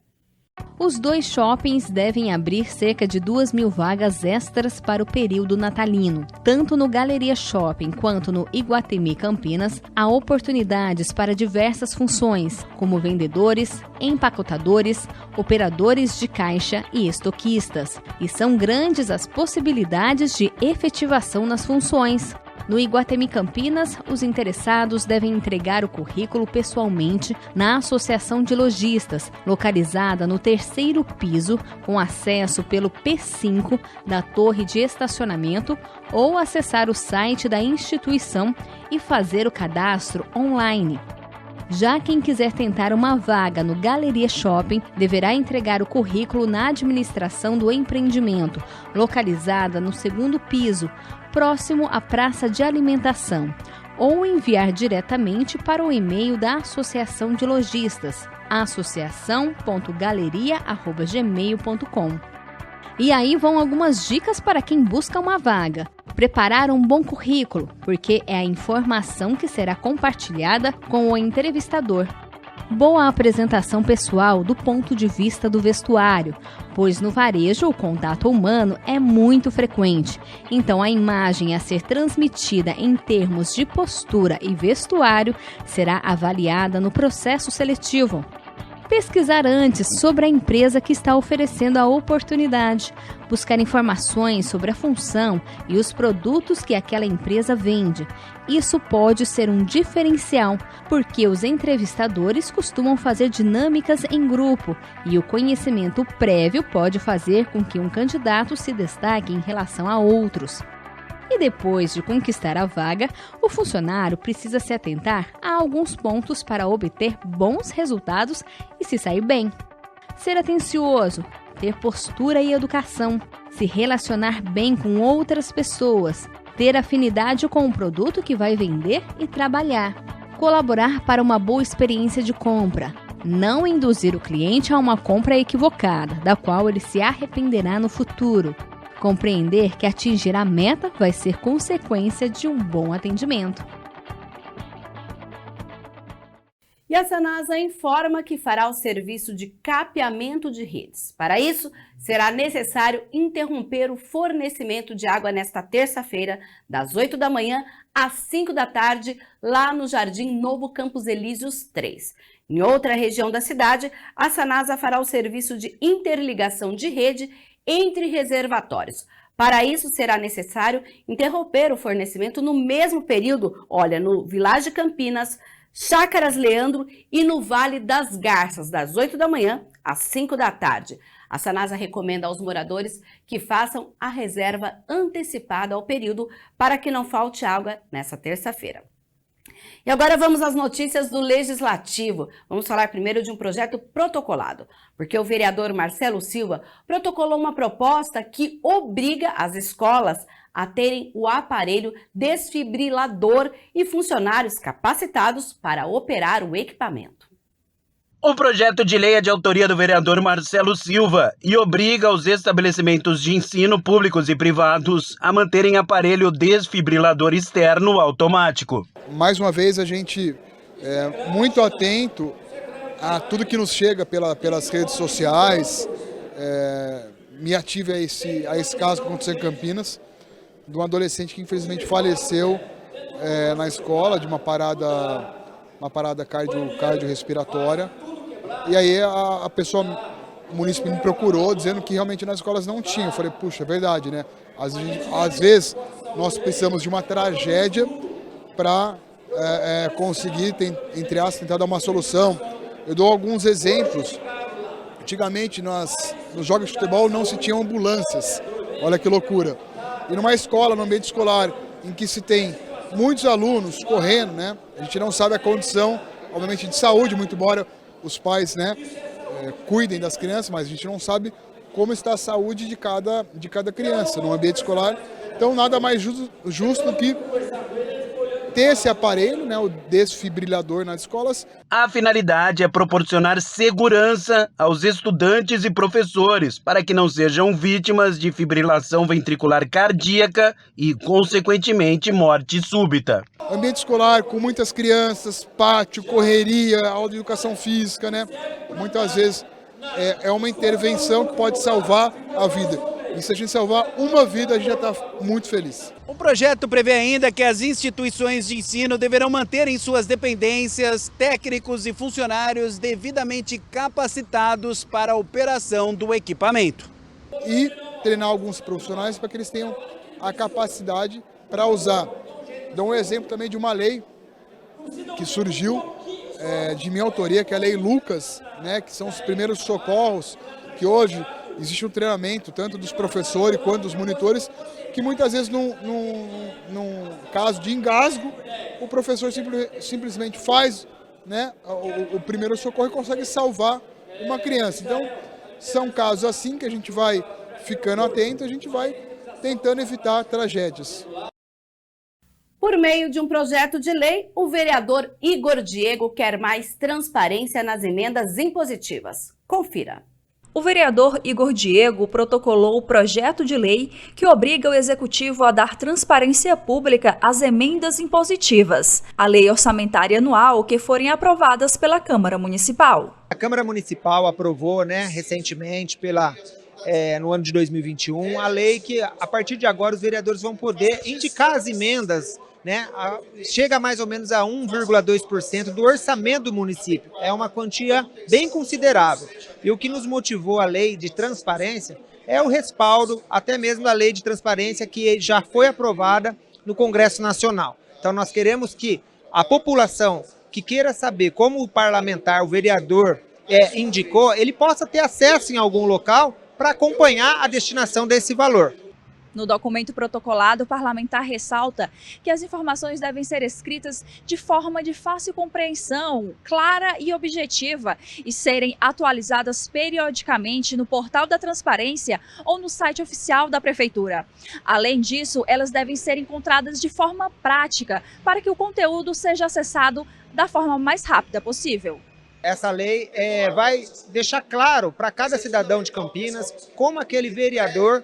Os dois shoppings devem abrir cerca de 2.000 vagas extras para o período natalino. Tanto no Galeria Shopping quanto no Iguatemi Campinas, há oportunidades para diversas funções, como vendedores, empacotadores, operadores de caixa e estoquistas. E são grandes as possibilidades de efetivação nas funções. No Iguatemi Campinas, os interessados devem entregar o currículo pessoalmente na Associação de Lojistas, localizada no 3º piso, com acesso pelo P5 da torre de estacionamento, ou acessar o site da instituição e fazer o cadastro online. Já quem quiser tentar uma vaga no Galeria Shopping deverá entregar o currículo na administração do empreendimento, localizada no 2º piso, próximo à praça de alimentação, ou enviar diretamente para o e-mail da Associação de Lojistas, associação.galeria@gmail.com. E aí vão algumas dicas para quem busca uma vaga. Preparar um bom currículo, porque é a informação que será compartilhada com o entrevistador. Boa apresentação pessoal do ponto de vista do vestuário, pois no varejo o contato humano é muito frequente, então a imagem a ser transmitida em termos de postura e vestuário será avaliada no processo seletivo. Pesquisar antes sobre a empresa que está oferecendo a oportunidade, buscar informações sobre a função e os produtos que aquela empresa vende. Isso pode ser um diferencial, porque os entrevistadores costumam fazer dinâmicas em grupo e o conhecimento prévio pode fazer com que um candidato se destaque em relação a outros. E depois de conquistar a vaga, o funcionário precisa se atentar a alguns pontos para obter bons resultados e se sair bem. Ser atencioso, ter postura e educação, se relacionar bem com outras pessoas, ter afinidade com o produto que vai vender e trabalhar, colaborar para uma boa experiência de compra, não induzir o cliente a uma compra equivocada, da qual ele se arrependerá no futuro. Compreender que atingir a meta vai ser consequência de um bom atendimento. E a Sanasa informa que fará o serviço de capeamento de redes. Para isso, será necessário interromper o fornecimento de água nesta terça-feira, das 8 da manhã às 5 da tarde, lá no Jardim Novo Campos Elíseos 3. Em outra região da cidade, a Sanasa fará o serviço de interligação de rede entre reservatórios. Para isso, será necessário interromper o fornecimento no mesmo período, no Village Campinas, Chácaras Leandro e no Vale das Garças, das 8 da manhã às 5 da tarde. A Sanasa recomenda aos moradores que façam a reserva antecipada ao período para que não falte água nessa terça-feira. E agora vamos às notícias do Legislativo. Vamos falar primeiro de um projeto protocolado, porque o vereador Marcelo Silva protocolou uma proposta que obriga as escolas a terem o aparelho desfibrilador e funcionários capacitados para operar o equipamento. O projeto de lei é de autoria do vereador Marcelo Silva e obriga os estabelecimentos de ensino públicos e privados a manterem aparelho desfibrilador externo automático. Mais uma vez, a gente é muito atento a tudo que nos chega pelas redes sociais. Me ative a esse caso que aconteceu em Campinas, de um adolescente que infelizmente faleceu na escola de uma parada cardiorrespiratória. E aí a pessoa, o município me procurou dizendo que realmente nas escolas não tinha. Eu falei, puxa, é verdade, né? Às vezes nós precisamos de uma tragédia para conseguir, entre aspas, tentar dar uma solução. Eu dou alguns exemplos. Antigamente, nos jogos de futebol não se tinham ambulâncias. Olha que loucura. E numa escola, no ambiente escolar, em que se tem muitos alunos correndo, né? A gente não sabe a condição, obviamente, de saúde, muito embora os pais, né, cuidem das crianças, mas a gente não sabe como está a saúde de cada criança no ambiente escolar. Então, nada mais justo que ter esse aparelho, né, o desfibrilador nas escolas. A finalidade é proporcionar segurança aos estudantes e professores para que não sejam vítimas de fibrilação ventricular cardíaca e, consequentemente, morte súbita. Ambiente escolar com muitas crianças, pátio, correria, aula de educação física, né? Muitas vezes é uma intervenção que pode salvar a vida. E se a gente salvar uma vida, a gente já está muito feliz. O projeto prevê ainda que as instituições de ensino deverão manter em suas dependências técnicos e funcionários devidamente capacitados para a operação do equipamento. E treinar alguns profissionais para que eles tenham a capacidade para usar. Dou um exemplo também de uma lei que surgiu de minha autoria, que é a Lei Lucas, né, que são os primeiros socorros, que hoje existe um treinamento tanto dos professores quanto dos monitores, que muitas vezes num caso de engasgo, o professor simplesmente faz, né, o primeiro socorro e consegue salvar uma criança. Então, são casos assim que a gente vai ficando atento, a gente vai tentando evitar tragédias. Por meio de um projeto de lei, o vereador Igor Diego quer mais transparência nas emendas impositivas. Confira. O vereador Igor Diego protocolou o projeto de lei que obriga o Executivo a dar transparência pública às emendas impositivas, a lei orçamentária anual que forem aprovadas pela Câmara Municipal. A Câmara Municipal aprovou, recentemente, no ano de 2021, a lei que, a partir de agora, os vereadores vão poder indicar as emendas, chega mais ou menos a 1,2% do orçamento do município. É uma quantia bem considerável. E o que nos motivou a lei de transparência é o respaldo, até mesmo da lei de transparência que já foi aprovada no Congresso Nacional. Então nós queremos que a população que queira saber como o parlamentar, o vereador indicou, ele possa ter acesso em algum local para acompanhar a destinação desse valor. No documento protocolado, o parlamentar ressalta que as informações devem ser escritas de forma de fácil compreensão, clara e objetiva, e serem atualizadas periodicamente no portal da transparência ou no site oficial da Prefeitura. Além disso, elas devem ser encontradas de forma prática, para que o conteúdo seja acessado da forma mais rápida possível. Essa lei vai deixar claro para cada cidadão de Campinas como aquele vereador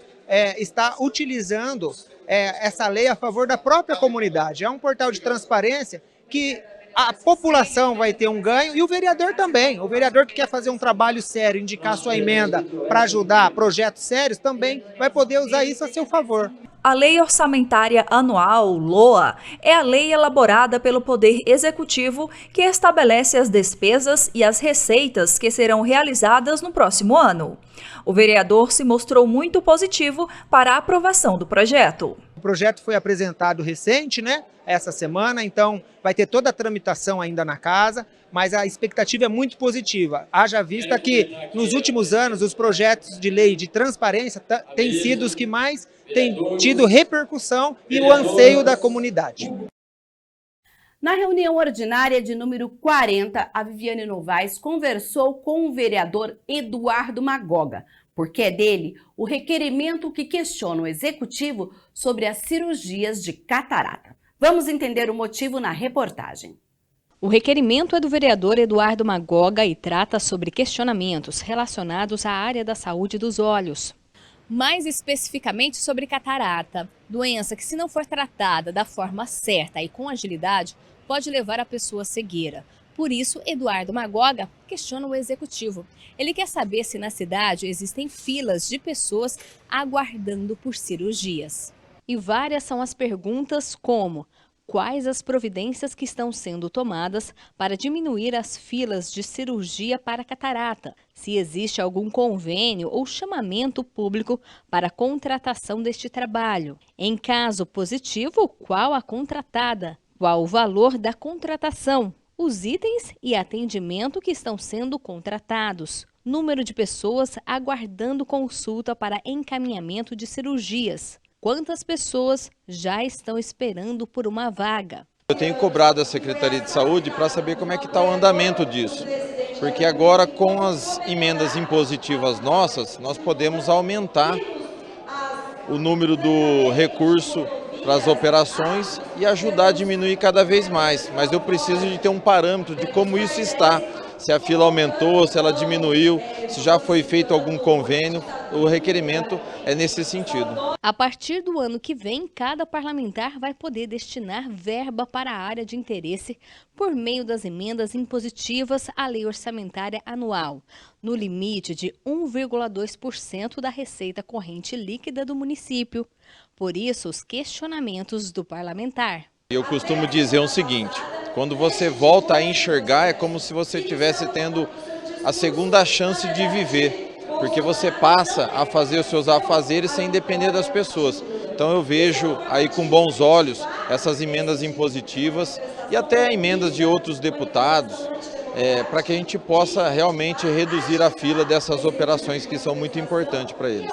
está utilizando essa lei a favor da própria comunidade. É um portal de transparência que a população vai ter um ganho e o vereador também. O vereador que quer fazer um trabalho sério, indicar sua emenda para ajudar projetos sérios, também vai poder usar isso a seu favor. A Lei Orçamentária Anual, LOA, é a lei elaborada pelo Poder Executivo que estabelece as despesas e as receitas que serão realizadas no próximo ano. O vereador se mostrou muito positivo para a aprovação do projeto. O projeto foi apresentado recente, essa semana, então vai ter toda a tramitação ainda na casa, mas a expectativa é muito positiva. Haja vista que nos últimos anos os projetos de lei de transparência têm sido os que mais têm tido repercussão e o anseio da comunidade. Na reunião ordinária de número 40, a Viviane Novaes conversou com o vereador Eduardo Magoga, porque é dele o requerimento que questiona o Executivo sobre as cirurgias de catarata. Vamos entender o motivo na reportagem. O requerimento é do vereador Eduardo Magoga e trata sobre questionamentos relacionados à área da saúde dos olhos. Mais especificamente sobre catarata, doença que, se não for tratada da forma certa e com agilidade, pode levar a pessoa à cegueira. Por isso, Eduardo Magoga questiona o Executivo. Ele quer saber se na cidade existem filas de pessoas aguardando por cirurgias. E várias são as perguntas como: quais as providências que estão sendo tomadas para diminuir as filas de cirurgia para catarata, se existe algum convênio ou chamamento público para a contratação deste trabalho. Em caso positivo, qual a contratada? Qual o valor da contratação? Os itens e atendimento que estão sendo contratados. Número de pessoas aguardando consulta para encaminhamento de cirurgias. Quantas pessoas já estão esperando por uma vaga? Eu tenho cobrado a Secretaria de Saúde para saber como é que está o andamento disso. Porque agora, com as emendas impositivas nossas, nós podemos aumentar o número do recurso para as operações e ajudar a diminuir cada vez mais. Mas eu preciso de ter um parâmetro de como isso está. Se a fila aumentou, se ela diminuiu, se já foi feito algum convênio, o requerimento é nesse sentido. A partir do ano que vem, cada parlamentar vai poder destinar verba para a área de interesse por meio das emendas impositivas à lei orçamentária anual, no limite de 1,2% da receita corrente líquida do município. Por isso, os questionamentos do parlamentar. Eu costumo dizer o seguinte: quando você volta a enxergar, é como se você estivesse tendo a segunda chance de viver, porque você passa a fazer os seus afazeres sem depender das pessoas. Então eu vejo aí com bons olhos essas emendas impositivas e até emendas de outros deputados, para que a gente possa realmente reduzir a fila dessas operações que são muito importantes para eles.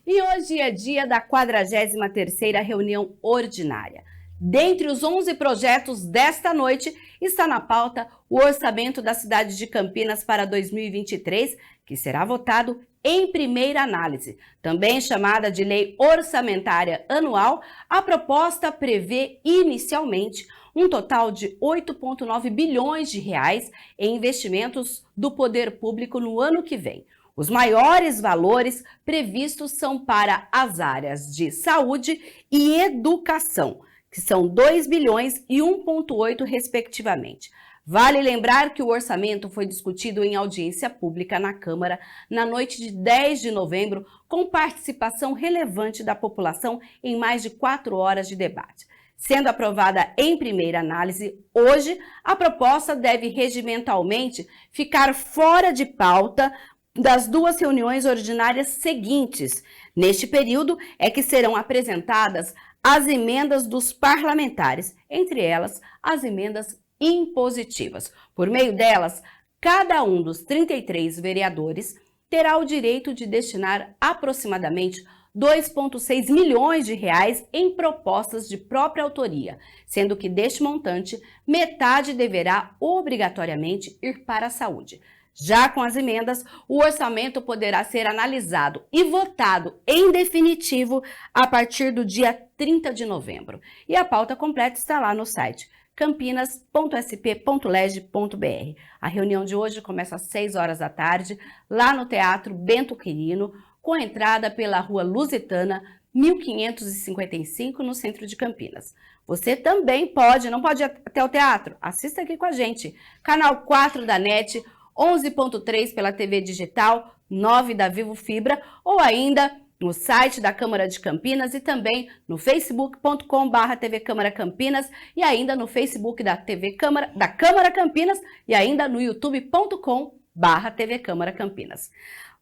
E hoje é dia da 43ª reunião ordinária. Dentre os 11 projetos desta noite, está na pauta o orçamento da cidade de Campinas para 2023, que será votado em primeira análise. Também chamada de Lei Orçamentária Anual, a proposta prevê inicialmente um total de 8,9 bilhões de reais em investimentos do poder público no ano que vem. Os maiores valores previstos são para as áreas de saúde e educação, que são 2 bilhões e 1,8 respectivamente. Vale lembrar que o orçamento foi discutido em audiência pública na Câmara na noite de 10 de novembro, com participação relevante da população em mais de 4 horas de debate. Sendo aprovada em primeira análise, hoje a proposta deve regimentalmente ficar fora de pauta das 2 reuniões ordinárias seguintes. Neste período é que serão apresentadas as emendas dos parlamentares, entre elas as emendas impositivas. Por meio delas, cada um dos 33 vereadores terá o direito de destinar aproximadamente 2,6 milhões de reais em propostas de própria autoria, sendo que deste montante, metade deverá obrigatoriamente ir para a saúde. Já com as emendas, o orçamento poderá ser analisado e votado em definitivo a partir do dia 30 de novembro. E a pauta completa está lá no site campinas.sp.leg.br. A reunião de hoje começa às 6 horas da tarde, lá no Teatro Bento Quirino, com entrada pela Rua Lusitana, 1555, no centro de Campinas. Você também não pode ir até o teatro? Assista aqui com a gente. Canal 4 da NET, 11.3 pela TV Digital, 9 da Vivo Fibra, ou ainda no site da Câmara de Campinas e também no facebook.com/TV Câmara Campinas e ainda no Facebook da Câmara Campinas e ainda no youtube.com/TV Câmara Campinas.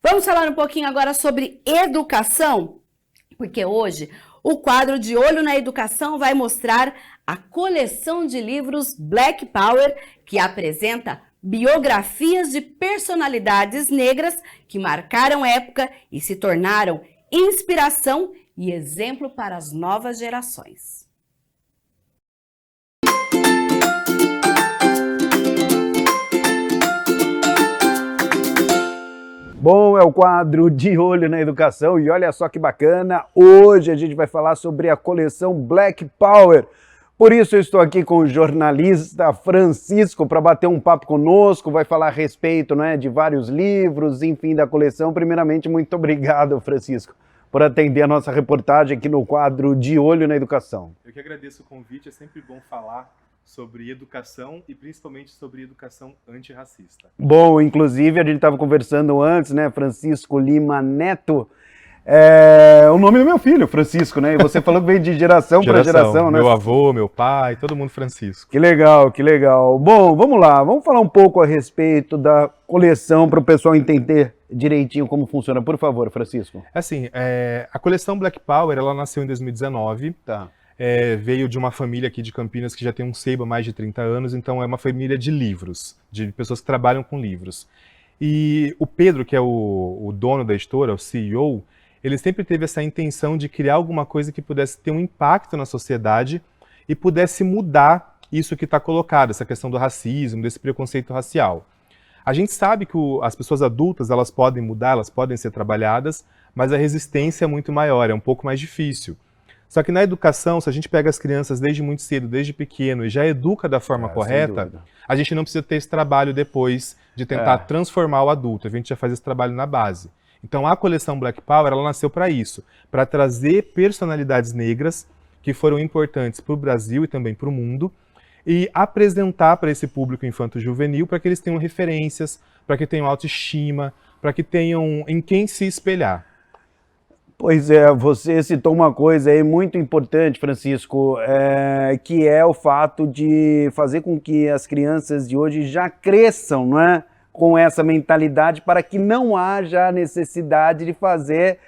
Vamos falar um pouquinho agora sobre educação, porque hoje o quadro De Olho na Educação vai mostrar a coleção de livros Black Power, que apresenta biografias de personalidades negras que marcaram época e se tornaram inspiração e exemplo para as novas gerações. Bom, é o quadro De Olho na Educação e olha só que bacana, hoje a gente vai falar sobre a coleção Black Power. Por isso eu estou aqui com o jornalista Francisco para bater um papo conosco, vai falar a respeito, né, de vários livros, enfim, da coleção. Primeiramente, muito obrigado, Francisco, por atender a nossa reportagem aqui no quadro De Olho na Educação. Eu que agradeço o convite, é sempre bom falar sobre educação e principalmente sobre educação antirracista. Bom, inclusive a gente estava conversando antes, né, Francisco Lima Neto, o nome do meu filho, Francisco, né? E você falou que veio de geração para geração, né? Meu avô, meu pai, todo mundo Francisco. Que legal, que legal. Bom, vamos lá, vamos falar um pouco a respeito da coleção para o pessoal entender direitinho como funciona. Por favor, Francisco. Assim, a coleção Black Power, ela nasceu em 2019. Tá. Veio de uma família aqui de Campinas que já tem um sebo há mais de 30 anos, então é uma família de livros, de pessoas que trabalham com livros. E o Pedro, que é o dono da editora, o CEO, ele sempre teve essa intenção de criar alguma coisa que pudesse ter um impacto na sociedade e pudesse mudar isso que está colocado, essa questão do racismo, desse preconceito racial. A gente sabe que as pessoas adultas, elas podem mudar, elas podem ser trabalhadas, mas a resistência é muito maior, é um pouco mais difícil. Só que na educação, se a gente pega as crianças desde muito cedo, desde pequeno, e já educa da forma correta, a gente não precisa ter esse trabalho depois de tentar transformar o adulto, a gente já faz esse trabalho na base. Então a coleção Black Power, ela nasceu para isso, para trazer personalidades negras que foram importantes para o Brasil e também para o mundo, e apresentar para esse público infanto-juvenil para que eles tenham referências, para que tenham autoestima, para que tenham em quem se espelhar. Pois é, você citou uma coisa aí muito importante, Francisco, que é o fato de fazer com que as crianças de hoje já cresçam, não é? Com essa mentalidade, para que não haja a necessidade de fazer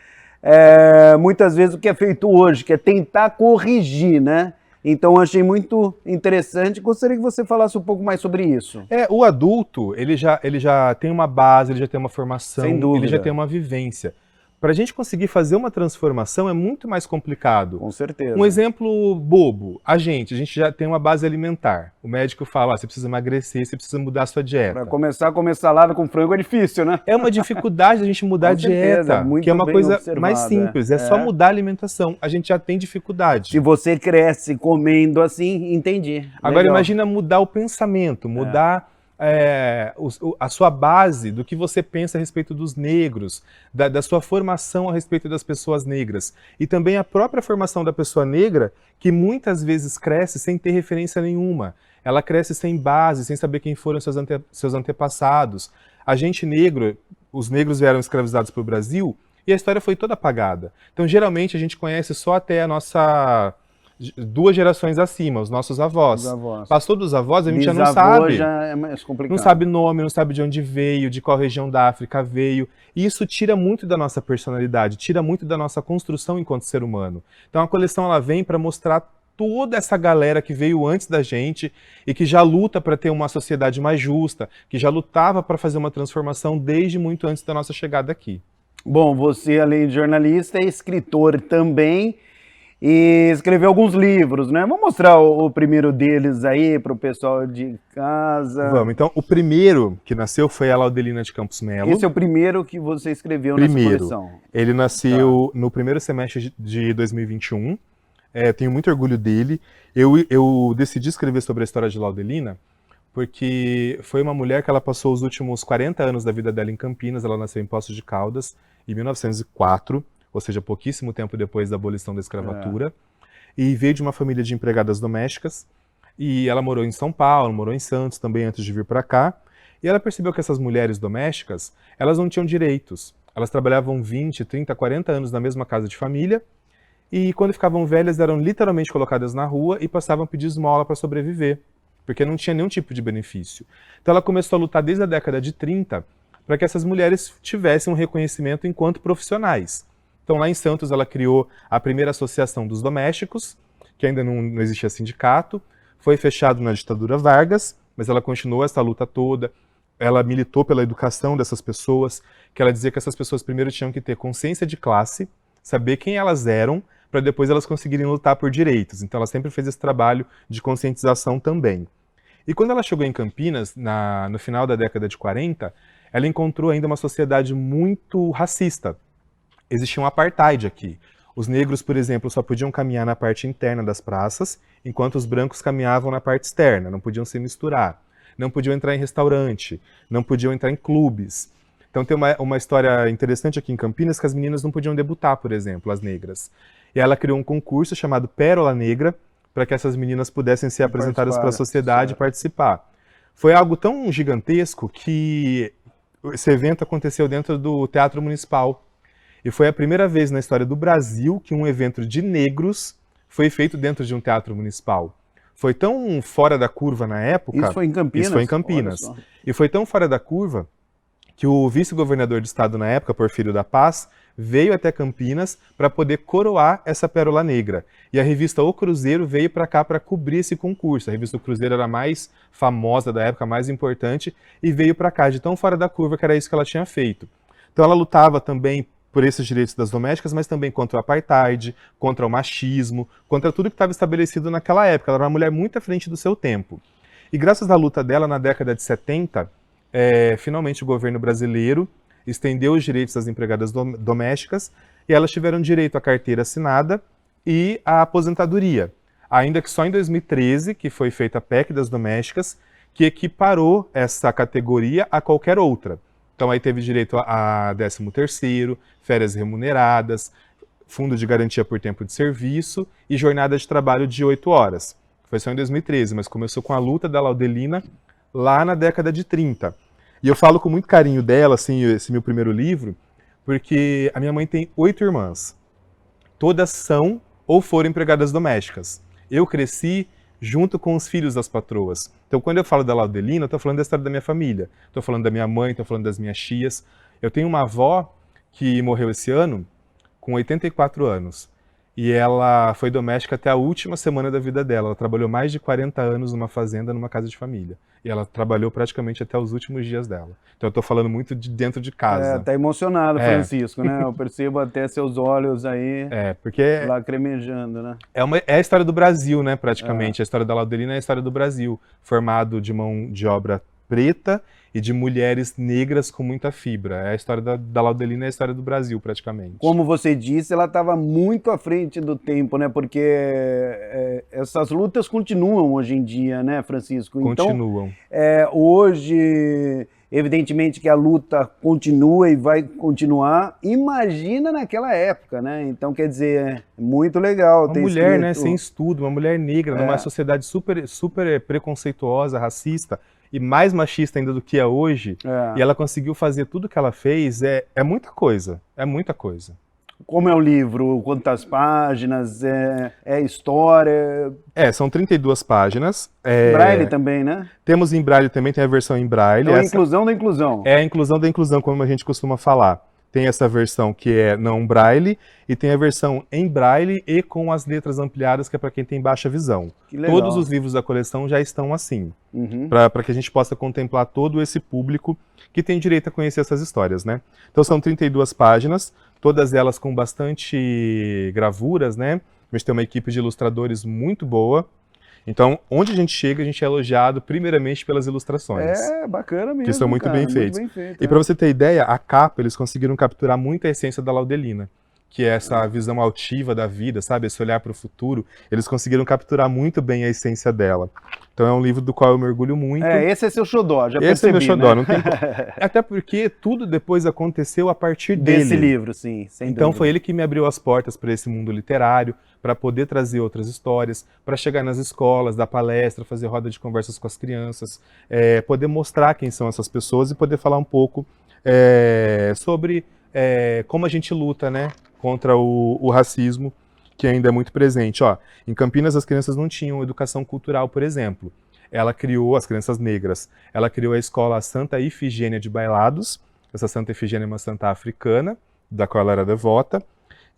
muitas vezes o que é feito hoje, que é tentar corrigir, né? Então, eu achei muito interessante. Gostaria que você falasse um pouco mais sobre isso. O adulto, ele já tem uma base, ele já tem uma formação, sem dúvida, ele já tem uma vivência. Para a gente conseguir fazer uma transformação é muito mais complicado. Com certeza. Um exemplo bobo, a gente já tem uma base alimentar. O médico fala, você precisa emagrecer, você precisa mudar a sua dieta. Para começar a comer salada com frango é difícil, né? É uma dificuldade a gente mudar a dieta, que é uma coisa mais simples, é só mudar a alimentação. A gente já tem dificuldade. Se você cresce comendo assim, entendi. Agora legal. Imagina mudar o pensamento, mudar a sua base do que você pensa a respeito dos negros, da sua formação a respeito das pessoas negras. E também a própria formação da pessoa negra, que muitas vezes cresce sem ter referência nenhuma. Ela cresce sem base, sem saber quem foram seus antepassados. A gente negro, os negros vieram escravizados para o Brasil e a história foi toda apagada. Então, geralmente, a gente conhece só até a nossa 2 gerações acima, os nossos avós. Passou dos avós, a gente já não sabe. Já é mais complicado. Não sabe nome, não sabe de onde veio, de qual região da África veio. E isso tira muito da nossa personalidade, tira muito da nossa construção enquanto ser humano. Então a coleção ela vem para mostrar toda essa galera que veio antes da gente e que já luta para ter uma sociedade mais justa, que já lutava para fazer uma transformação desde muito antes da nossa chegada aqui. Bom, você, além de jornalista, é escritor também. E escreveu alguns livros, né? Vamos mostrar o primeiro deles aí para o pessoal de casa. Vamos, então o primeiro que nasceu foi a Laudelina de Campos Melo. Esse é o primeiro que você escreveu nessa coleção. Ele nasceu no primeiro semestre de 2021, tenho muito orgulho dele. Eu decidi escrever sobre a história de Laudelina porque foi uma mulher que ela passou os últimos 40 anos da vida dela em Campinas. Ela nasceu em Poços de Caldas em 1904. Ou seja, pouquíssimo tempo depois da abolição da escravatura, e veio de uma família de empregadas domésticas, e ela morou em São Paulo, morou em Santos também antes de vir para cá, e ela percebeu que essas mulheres domésticas, elas não tinham direitos, elas trabalhavam 20, 30, 40 anos na mesma casa de família, e quando ficavam velhas eram literalmente colocadas na rua e passavam a pedir esmola para sobreviver, porque não tinha nenhum tipo de benefício. Então ela começou a lutar desde a década de 30 para que essas mulheres tivessem um reconhecimento enquanto profissionais. Então, lá em Santos, ela criou a primeira associação dos domésticos, que ainda não existia sindicato, foi fechado na ditadura Vargas, mas ela continuou essa luta toda, ela militou pela educação dessas pessoas, que ela dizia que essas pessoas primeiro tinham que ter consciência de classe, saber quem elas eram, para depois elas conseguirem lutar por direitos. Então, ela sempre fez esse trabalho de conscientização também. E quando ela chegou em Campinas, no final da década de 40, ela encontrou ainda uma sociedade muito racista. Existia um apartheid aqui. Os negros, por exemplo, só podiam caminhar na parte interna das praças, enquanto os brancos caminhavam na parte externa, não podiam se misturar, não podiam entrar em restaurante, não podiam entrar em clubes. Então tem uma história interessante aqui em Campinas, que as meninas não podiam debutar, por exemplo, as negras. E ela criou um concurso chamado Pérola Negra, para que essas meninas pudessem ser apresentadas para a sociedade e participar. Foi algo tão gigantesco que esse evento aconteceu dentro do Teatro Municipal. E foi a primeira vez na história do Brasil que um evento de negros foi feito dentro de um teatro municipal. Foi tão fora da curva na época... Isso foi em Campinas? Isso foi em Campinas. E foi tão fora da curva que o vice-governador de estado na época, Porfírio da Paz, veio até Campinas para poder coroar essa pérola negra. E a revista O Cruzeiro veio para cá para cobrir esse concurso. A revista O Cruzeiro era a mais famosa da época, a mais importante, e veio para cá de tão fora da curva que era isso que ela tinha feito. Então ela lutava também por esses direitos das domésticas, mas também contra o apartheid, contra o machismo, contra tudo que estava estabelecido naquela época. Ela era uma mulher muito à frente do seu tempo. E graças à luta dela, na década de 70, finalmente o governo brasileiro estendeu os direitos das empregadas domésticas e elas tiveram direito à carteira assinada e à aposentadoria. Ainda que só em 2013, que foi feita a PEC das domésticas, que equiparou essa categoria a qualquer outra. Então aí teve direito a 13º, férias remuneradas, fundo de garantia por tempo de serviço e jornada de trabalho de 8 horas. Foi só em 2013, mas começou com a luta da Laudelina lá na década de 30. E eu falo com muito carinho dela, assim, esse meu primeiro livro, porque a minha mãe tem 8 irmãs. Todas são ou foram empregadas domésticas. Eu cresci junto com os filhos das patroas. Então, quando eu falo da Laudelina, eu estou falando da história da minha família. Estou falando da minha mãe, estou falando das minhas tias. Eu tenho uma avó que morreu esse ano com 84 anos. E ela foi doméstica até a última semana da vida dela. Ela trabalhou mais de 40 anos numa fazenda, numa casa de família. E ela trabalhou praticamente até os últimos dias dela. Então eu estou falando muito de dentro de casa. Tá emocionado, Francisco, né? Eu percebo até seus olhos aí porque lacrimejando, né? É a história do Brasil, né, praticamente. A história da Laudelina é a história do Brasil, formado de mão de obra preta e de mulheres negras com muita fibra. É a história da Laudelina, é a história do Brasil, praticamente. Como você disse, ela estava muito à frente do tempo, né? Porque essas lutas continuam hoje em dia, né, Francisco? Continuam. Então, hoje, evidentemente que a luta continua e vai continuar. Imagina naquela época, né? Então, quer dizer, é muito legal. Uma mulher, né, sem estudo, uma mulher negra, numa sociedade super preconceituosa, racista, e mais machista ainda do que é hoje, e ela conseguiu fazer tudo que ela fez, é muita coisa, é muita coisa. Como é o livro? Quantas páginas? É história? São 32 páginas. Braille também, né? Temos em Braille também, tem a versão em Braille. Então, a inclusão da inclusão. É a inclusão da inclusão, como a gente costuma falar. Tem essa versão que é não Braille e tem a versão em Braille e com as letras ampliadas, que é para quem tem baixa visão. Que legal. Todos os livros da coleção já estão assim, para que a gente possa contemplar todo esse público que tem direito a conhecer essas histórias, né? Então são 32 páginas, todas elas com bastante gravuras, né? A gente tem uma equipe de ilustradores muito boa. Então, onde a gente chega, a gente é elogiado primeiramente pelas ilustrações. Bacana mesmo, que são muito bem feitas. E para você ter ideia, a capa, eles conseguiram capturar muito a essência da Laudelina, que é essa visão altiva da vida, sabe? Esse olhar para o futuro. Eles conseguiram capturar muito bem a essência dela. Então é um livro do qual eu me orgulho muito. Esse é seu xodó, já percebi, Esse é meu xodó, né? não tem... Até porque tudo depois aconteceu a partir dele. Desse livro, sim, sem Então dúvida. foi ele que me abriu as portas para esse mundo literário, para poder trazer outras histórias, para chegar nas escolas, dar palestra, fazer roda de conversas com as crianças, poder mostrar quem são essas pessoas e poder falar um pouco sobre como a gente luta, né, contra o racismo, que ainda é muito presente. Em Campinas as crianças não tinham educação cultural, por exemplo. Ela criou, as crianças negras, ela criou a escola Santa Ifigênia de Bailados. Essa Santa Ifigênia é uma santa africana, da qual ela era devota.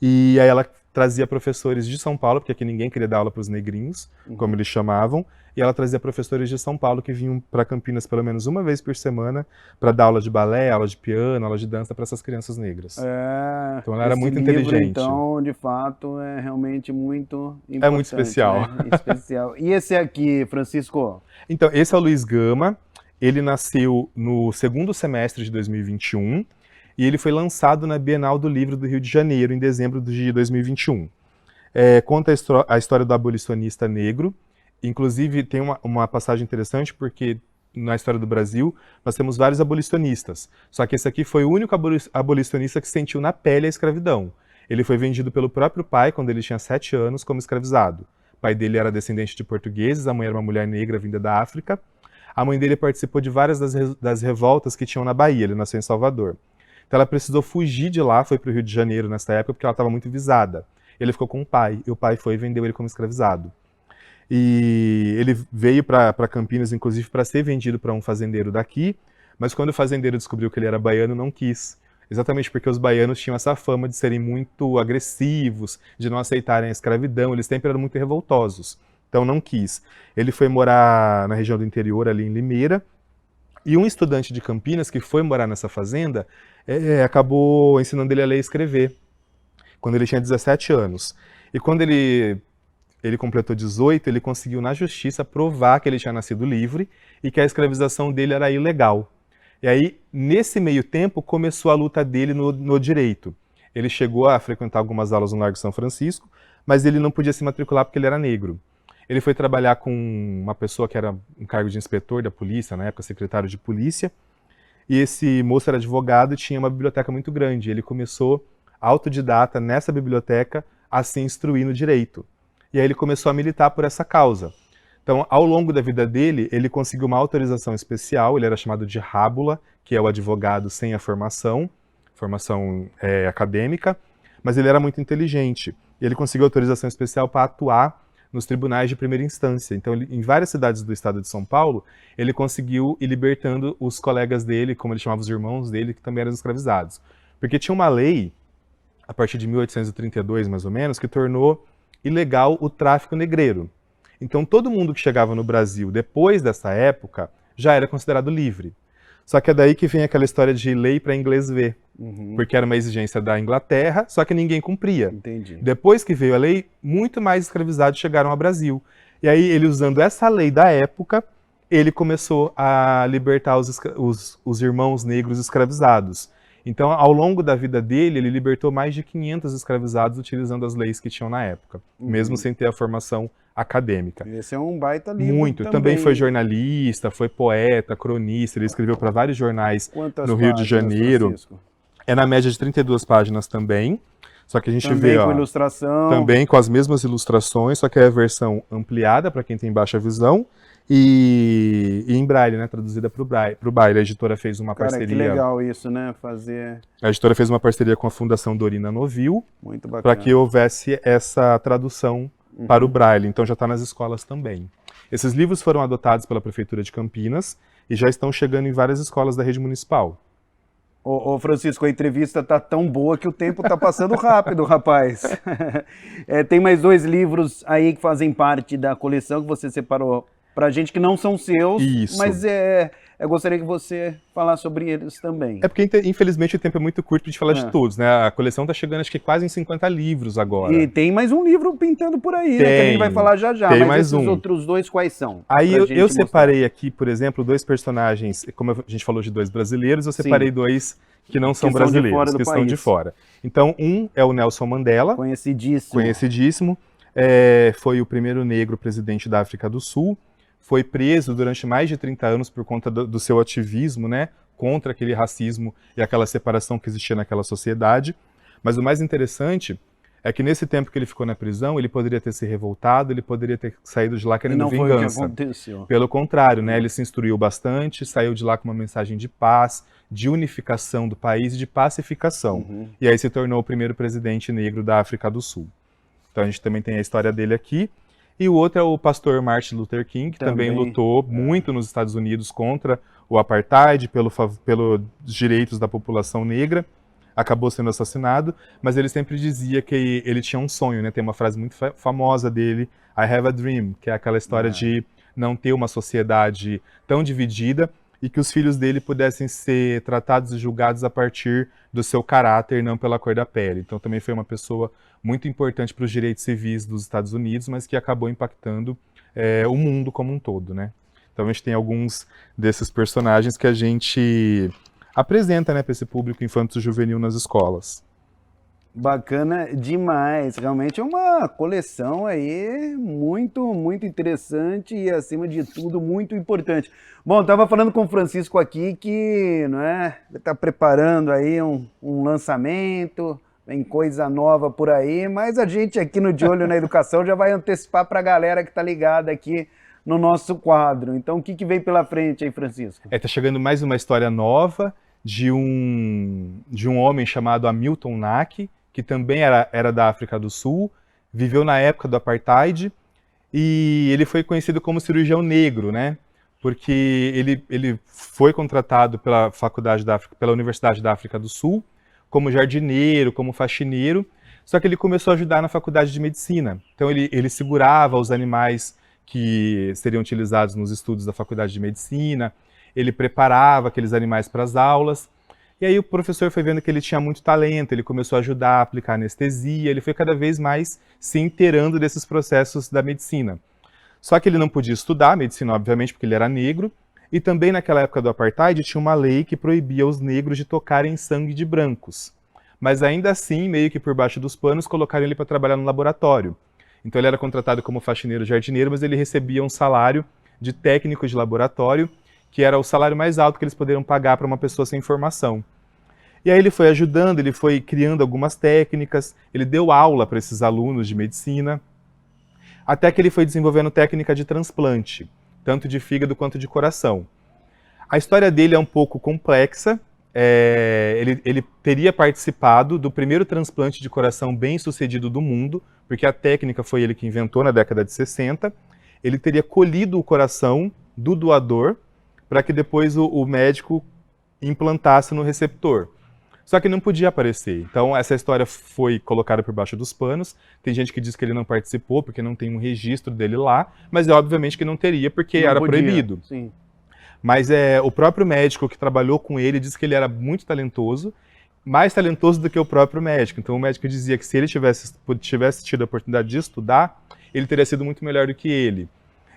E aí ela trazia professores de São Paulo, porque aqui ninguém queria dar aula para os negrinhos, como eles chamavam. E ela trazia professores de São Paulo que vinham para Campinas pelo menos uma vez por semana para dar aula de balé, aula de piano, aula de dança para essas crianças negras. Então ela era muito livro, inteligente. Então, de fato, é realmente muito importante. É muito especial. Né? Especial. E esse aqui, Francisco? Então, esse é o Luiz Gama. Ele nasceu no segundo semestre de 2021 e ele foi lançado na Bienal do Livro do Rio de Janeiro em dezembro de 2021. Conta a história do abolicionista negro. Inclusive, tem uma passagem interessante, porque na história do Brasil nós temos vários abolicionistas. Só que esse aqui foi o único abolicionista que sentiu na pele a escravidão. Ele foi vendido pelo próprio pai quando ele tinha 7 anos como escravizado. O pai dele era descendente de portugueses, a mãe era uma mulher negra vinda da África. A mãe dele participou de várias das revoltas que tinham na Bahia, ele nasceu em Salvador. Então ela precisou fugir de lá, foi para o Rio de Janeiro nessa época, porque ela estava muito visada. Ele ficou com o pai, e o pai foi e vendeu ele como escravizado. E ele veio para Campinas, inclusive, para ser vendido para um fazendeiro daqui, mas quando o fazendeiro descobriu que ele era baiano, não quis. Exatamente porque os baianos tinham essa fama de serem muito agressivos, de não aceitarem a escravidão, eles sempre eram muito revoltosos. Então não quis. Ele foi morar na região do interior, ali em Limeira, e um estudante de Campinas que foi morar nessa fazenda acabou ensinando ele a ler e escrever, quando ele tinha 17 anos. E quando ele completou 18, ele conseguiu na justiça provar que ele tinha nascido livre e que a escravização dele era ilegal. E aí, nesse meio tempo, começou a luta dele no direito. Ele chegou a frequentar algumas aulas no Largo São Francisco, mas ele não podia se matricular porque ele era negro. Ele foi trabalhar com uma pessoa que era um cargo de inspetor da polícia, na época secretário de polícia, e esse moço era advogado e tinha uma biblioteca muito grande. Ele começou, autodidata, nessa biblioteca, a se instruir no direito. E aí ele começou a militar por essa causa. Então, ao longo da vida dele, ele conseguiu uma autorização especial, ele era chamado de rábula, que é o advogado sem a formação acadêmica, mas ele era muito inteligente. E ele conseguiu autorização especial para atuar nos tribunais de primeira instância. Então, em várias cidades do estado de São Paulo, ele conseguiu ir libertando os colegas dele, como ele chamava os irmãos dele, que também eram escravizados. Porque tinha uma lei, a partir de 1832, mais ou menos, que tornou ilegal o tráfico negreiro. Então, todo mundo que chegava no Brasil depois dessa época já era considerado livre. Só que é daí que vem aquela história de lei para inglês ver. Porque era uma exigência da Inglaterra, só que ninguém cumpria. Entendi. Depois que veio a lei, muito mais escravizados chegaram ao Brasil. E aí, ele usando essa lei da época, ele começou a libertar os irmãos negros escravizados. Então, ao longo da vida dele, ele libertou mais de 500 escravizados utilizando as leis que tinham na época, mesmo sem ter a formação acadêmica. Esse é um baita livro. Muito. Também foi jornalista, foi poeta, cronista, ele escreveu para vários jornais no Rio de Janeiro. Francisco? É na média de 32 páginas também, só que a gente vê... com ilustração. Também com as mesmas ilustrações, só que é a versão ampliada para quem tem baixa visão e em braille, né, traduzida para o braille. A editora fez uma parceria... Que legal isso, né, fazer... A editora fez uma parceria com a Fundação Dorina Novil para que houvesse essa tradução para o braille, então já está nas escolas também. Esses livros foram adotados pela Prefeitura de Campinas e já estão chegando em várias escolas da rede municipal. Ô Francisco, a entrevista tá tão boa que o tempo tá passando rápido, rapaz. Tem mais 2 livros aí que fazem parte da coleção que você separou pra gente, que não são seus, Isso. Mas eu gostaria que você falasse sobre eles também. É porque, infelizmente, o tempo é muito curto pra gente falar de todos, né? A coleção tá chegando, acho que quase em 50 livros agora. E tem mais um livro pintando por aí, né? Que a gente vai falar já já. Tem mas mais esses um. outros 2 quais são? Aí eu separei aqui, por exemplo, 2 personagens, como a gente falou de 2 brasileiros, eu separei 2 que não são brasileiros, que estão de fora. Então, um é o Nelson Mandela. Conhecidíssimo. Foi o primeiro negro presidente da África do Sul. Foi preso durante mais de 30 anos por conta do seu ativismo, né, contra aquele racismo e aquela separação que existia naquela sociedade. Mas o mais interessante é que nesse tempo que ele ficou na prisão, ele poderia ter se revoltado, ele poderia ter saído de lá querendo vingança. Não foi o que aconteceu. Pelo contrário, né, ele se instruiu bastante, saiu de lá com uma mensagem de paz, de unificação do país e de pacificação. E aí se tornou o primeiro presidente negro da África do Sul. Então a gente também tem a história dele aqui. E o outro é o pastor Martin Luther King, que também lutou muito nos Estados Unidos contra o apartheid, pelos direitos da população negra. Acabou sendo assassinado, mas ele sempre dizia que ele tinha um sonho, né? Tem uma frase muito famosa dele, I have a dream, que é aquela história de não ter uma sociedade tão dividida e que os filhos dele pudessem ser tratados e julgados a partir do seu caráter, não pela cor da pele. Então também foi uma pessoa muito importante para os direitos civis dos Estados Unidos, mas que acabou impactando o mundo como um todo, né? Então a gente tem alguns desses personagens que a gente apresenta, né, para esse público infanto-juvenil nas escolas. Bacana demais, realmente é uma coleção aí muito, muito interessante e, acima de tudo, muito importante. Bom, estava falando com o Francisco aqui que, não é, está preparando aí um lançamento, vem coisa nova por aí, mas a gente aqui no De Olho na Educação já vai antecipar para a galera que está ligada aqui no nosso quadro. Então, o que vem pela frente aí, Francisco? Tá chegando mais uma história nova de um homem chamado Hamilton Nack, que também era da África do Sul, viveu na época do Apartheid, e ele foi conhecido como cirurgião negro, né? Porque ele foi contratado pela pela Universidade da África do Sul, como jardineiro, como faxineiro, só que ele começou a ajudar na faculdade de medicina. Então ele segurava os animais que seriam utilizados nos estudos da faculdade de medicina, ele preparava aqueles animais para as aulas, e aí o professor foi vendo que ele tinha muito talento, ele começou a ajudar a aplicar anestesia, ele foi cada vez mais se inteirando desses processos da medicina. Só que ele não podia estudar medicina, obviamente, porque ele era negro, e também naquela época do Apartheid tinha uma lei que proibia os negros de tocarem sangue de brancos. Mas ainda assim, meio que por baixo dos panos, colocaram ele para trabalhar no laboratório. Então ele era contratado como faxineiro jardineiro, mas ele recebia um salário de técnico de laboratório, que era o salário mais alto que eles poderiam pagar para uma pessoa sem formação. E aí ele foi ajudando, ele foi criando algumas técnicas, ele deu aula para esses alunos de medicina, até que ele foi desenvolvendo técnica de transplante, tanto de fígado quanto de coração. A história dele é um pouco complexa, ele teria participado do primeiro transplante de coração bem sucedido do mundo, porque a técnica foi ele que inventou na década de 60, ele teria colhido o coração do doador, para que depois o médico implantasse no receptor. Só que não podia aparecer. Então essa história foi colocada por baixo dos panos. Tem gente que diz que ele não participou porque não tem um registro dele lá, mas obviamente que não teria porque não era podia. Proibido. Sim. Mas o próprio médico que trabalhou com ele disse que ele era muito talentoso, mais talentoso do que o próprio médico. Então o médico dizia que se ele tivesse tido a oportunidade de estudar, ele teria sido muito melhor do que ele.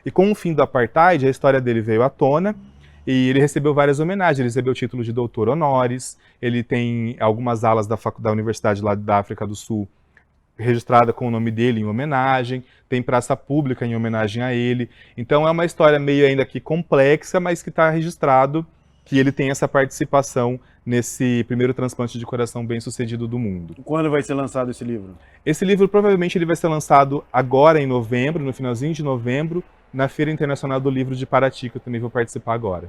E com o fim do Apartheid, a história dele veio à tona, e ele recebeu várias homenagens, ele recebeu o título de doutor honoris, ele tem algumas alas da universidade lá da África do Sul registrada com o nome dele em homenagem, tem praça pública em homenagem a ele. Então é uma história meio ainda que complexa, mas que está registrado que ele tem essa participação nesse primeiro transplante de coração bem sucedido do mundo. Quando vai ser lançado esse livro? Esse livro provavelmente ele vai ser lançado agora em novembro, no finalzinho de novembro, na Feira Internacional do Livro de Paraty, que eu também vou participar agora.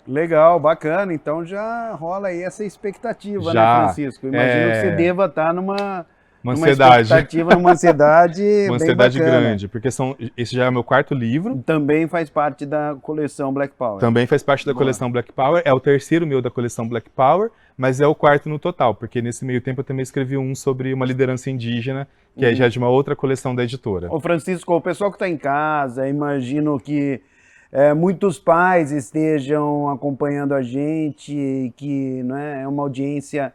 Legal, bacana. Então já rola aí essa expectativa, já, né, Francisco? Imagino que você deva estar numa ansiedade. Uma ansiedade uma ansiedade bem bacana. Grande, porque esse já é o meu 4º livro. Também faz parte da coleção Black Power. Também faz parte da coleção Black Power. É o 3º meu da coleção Black Power, mas é o 4º no total, porque nesse meio tempo eu também escrevi um sobre uma liderança indígena, que é já de uma outra coleção da editora. Ô Francisco, o pessoal que está em casa, imagino que muitos pais estejam acompanhando a gente, que é uma audiência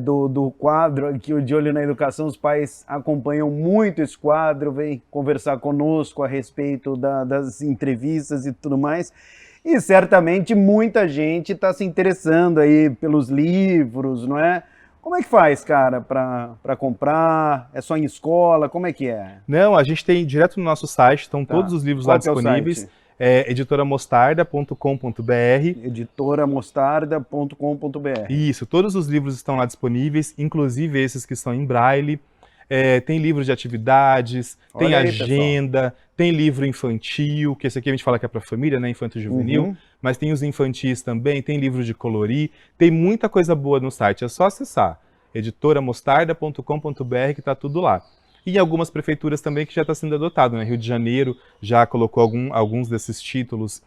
do quadro aqui, o De Olho na Educação. Os pais acompanham muito esse quadro, vêm conversar conosco a respeito das entrevistas e tudo mais. E certamente muita gente está se interessando aí pelos livros, não é? Como é que faz, cara, para comprar? É só em escola? Como é que é? Não, a gente tem direto no nosso site, estão todos os livros lá disponíveis. editoramostarda.com.br. editoramostarda.com.br. Isso, todos os livros estão lá disponíveis, inclusive esses que estão em braille. Tem livros de atividades, tem agenda, tem livro infantil, que esse aqui a gente fala que é para família, né, infanto juvenil, mas tem os infantis também, tem livro de colorir, tem muita coisa boa no site, é só acessar editoramostarda.com.br que está tudo lá. E algumas prefeituras também que já está sendo adotado, né? Rio de Janeiro já colocou alguns desses títulos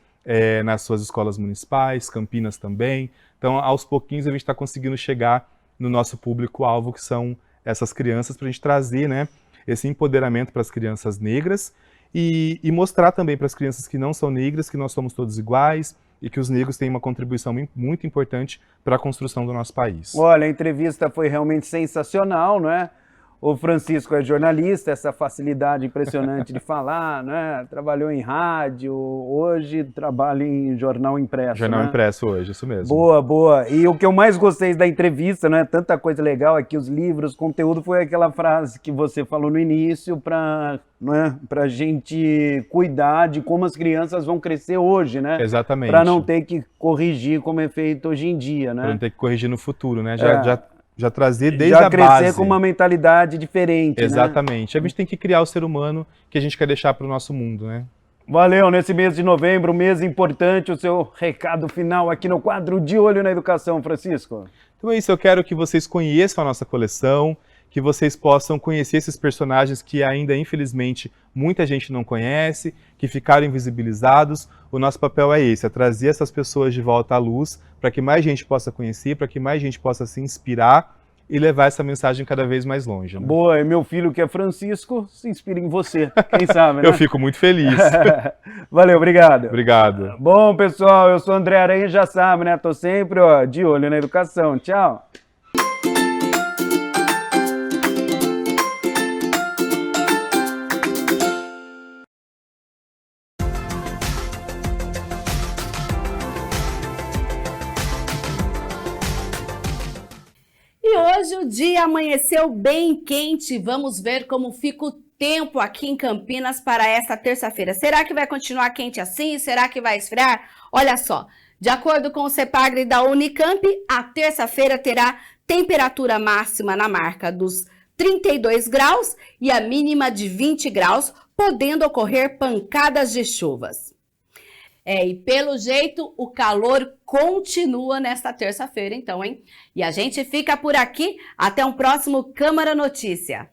nas suas escolas municipais, Campinas também. Então, aos pouquinhos a gente está conseguindo chegar no nosso público-alvo, que são essas crianças, para a gente trazer, né, esse empoderamento para as crianças negras e mostrar também para as crianças que não são negras que nós somos todos iguais e que os negros têm uma contribuição muito importante para a construção do nosso país. Olha, a entrevista foi realmente sensacional, não é? O Francisco é jornalista, essa facilidade impressionante de falar, né? Trabalhou em rádio, hoje trabalha em jornal impresso. Jornal né? impresso hoje, isso mesmo. Boa, boa. E o que eu mais gostei da entrevista, né? Tanta coisa legal aqui, os livros, conteúdo, foi aquela frase que você falou no início para a gente cuidar de como as crianças vão crescer hoje, né? Exatamente. Para não ter que corrigir como é feito hoje em dia, né? Para não ter que corrigir no futuro, né? Já trazer desde a base. Já crescer com uma mentalidade diferente, Exatamente. Né? A gente tem que criar o ser humano que a gente quer deixar para o nosso mundo, né? Valeu, nesse mês de novembro, mês importante, o seu recado final aqui no quadro De Olho na Educação, Francisco. Então é isso, eu quero que vocês conheçam a nossa coleção, que vocês possam conhecer esses personagens que ainda, infelizmente, muita gente não conhece, que ficaram invisibilizados. O nosso papel é esse, é trazer essas pessoas de volta à luz, para que mais gente possa conhecer, para que mais gente possa se inspirar e levar essa mensagem cada vez mais longe. Né? Boa, e meu filho que é Francisco, se inspira em você, quem sabe, né? Eu fico muito feliz. Valeu, obrigado. Obrigado. Bom, pessoal, eu sou o André Aranha, já sabe, né? Tô sempre de olho na educação. Tchau. E hoje o dia amanheceu bem quente. Vamos ver como fica o tempo aqui em Campinas para esta terça-feira. Será que vai continuar quente assim? Será que vai esfriar? Olha só, de acordo com o CEPAGRE da Unicamp, a terça-feira terá temperatura máxima na marca dos 32 graus e a mínima de 20 graus, podendo ocorrer pancadas de chuvas. E pelo jeito, o calor continua nesta terça-feira, então, hein? E a gente fica por aqui. Até um próximo Câmara Notícia.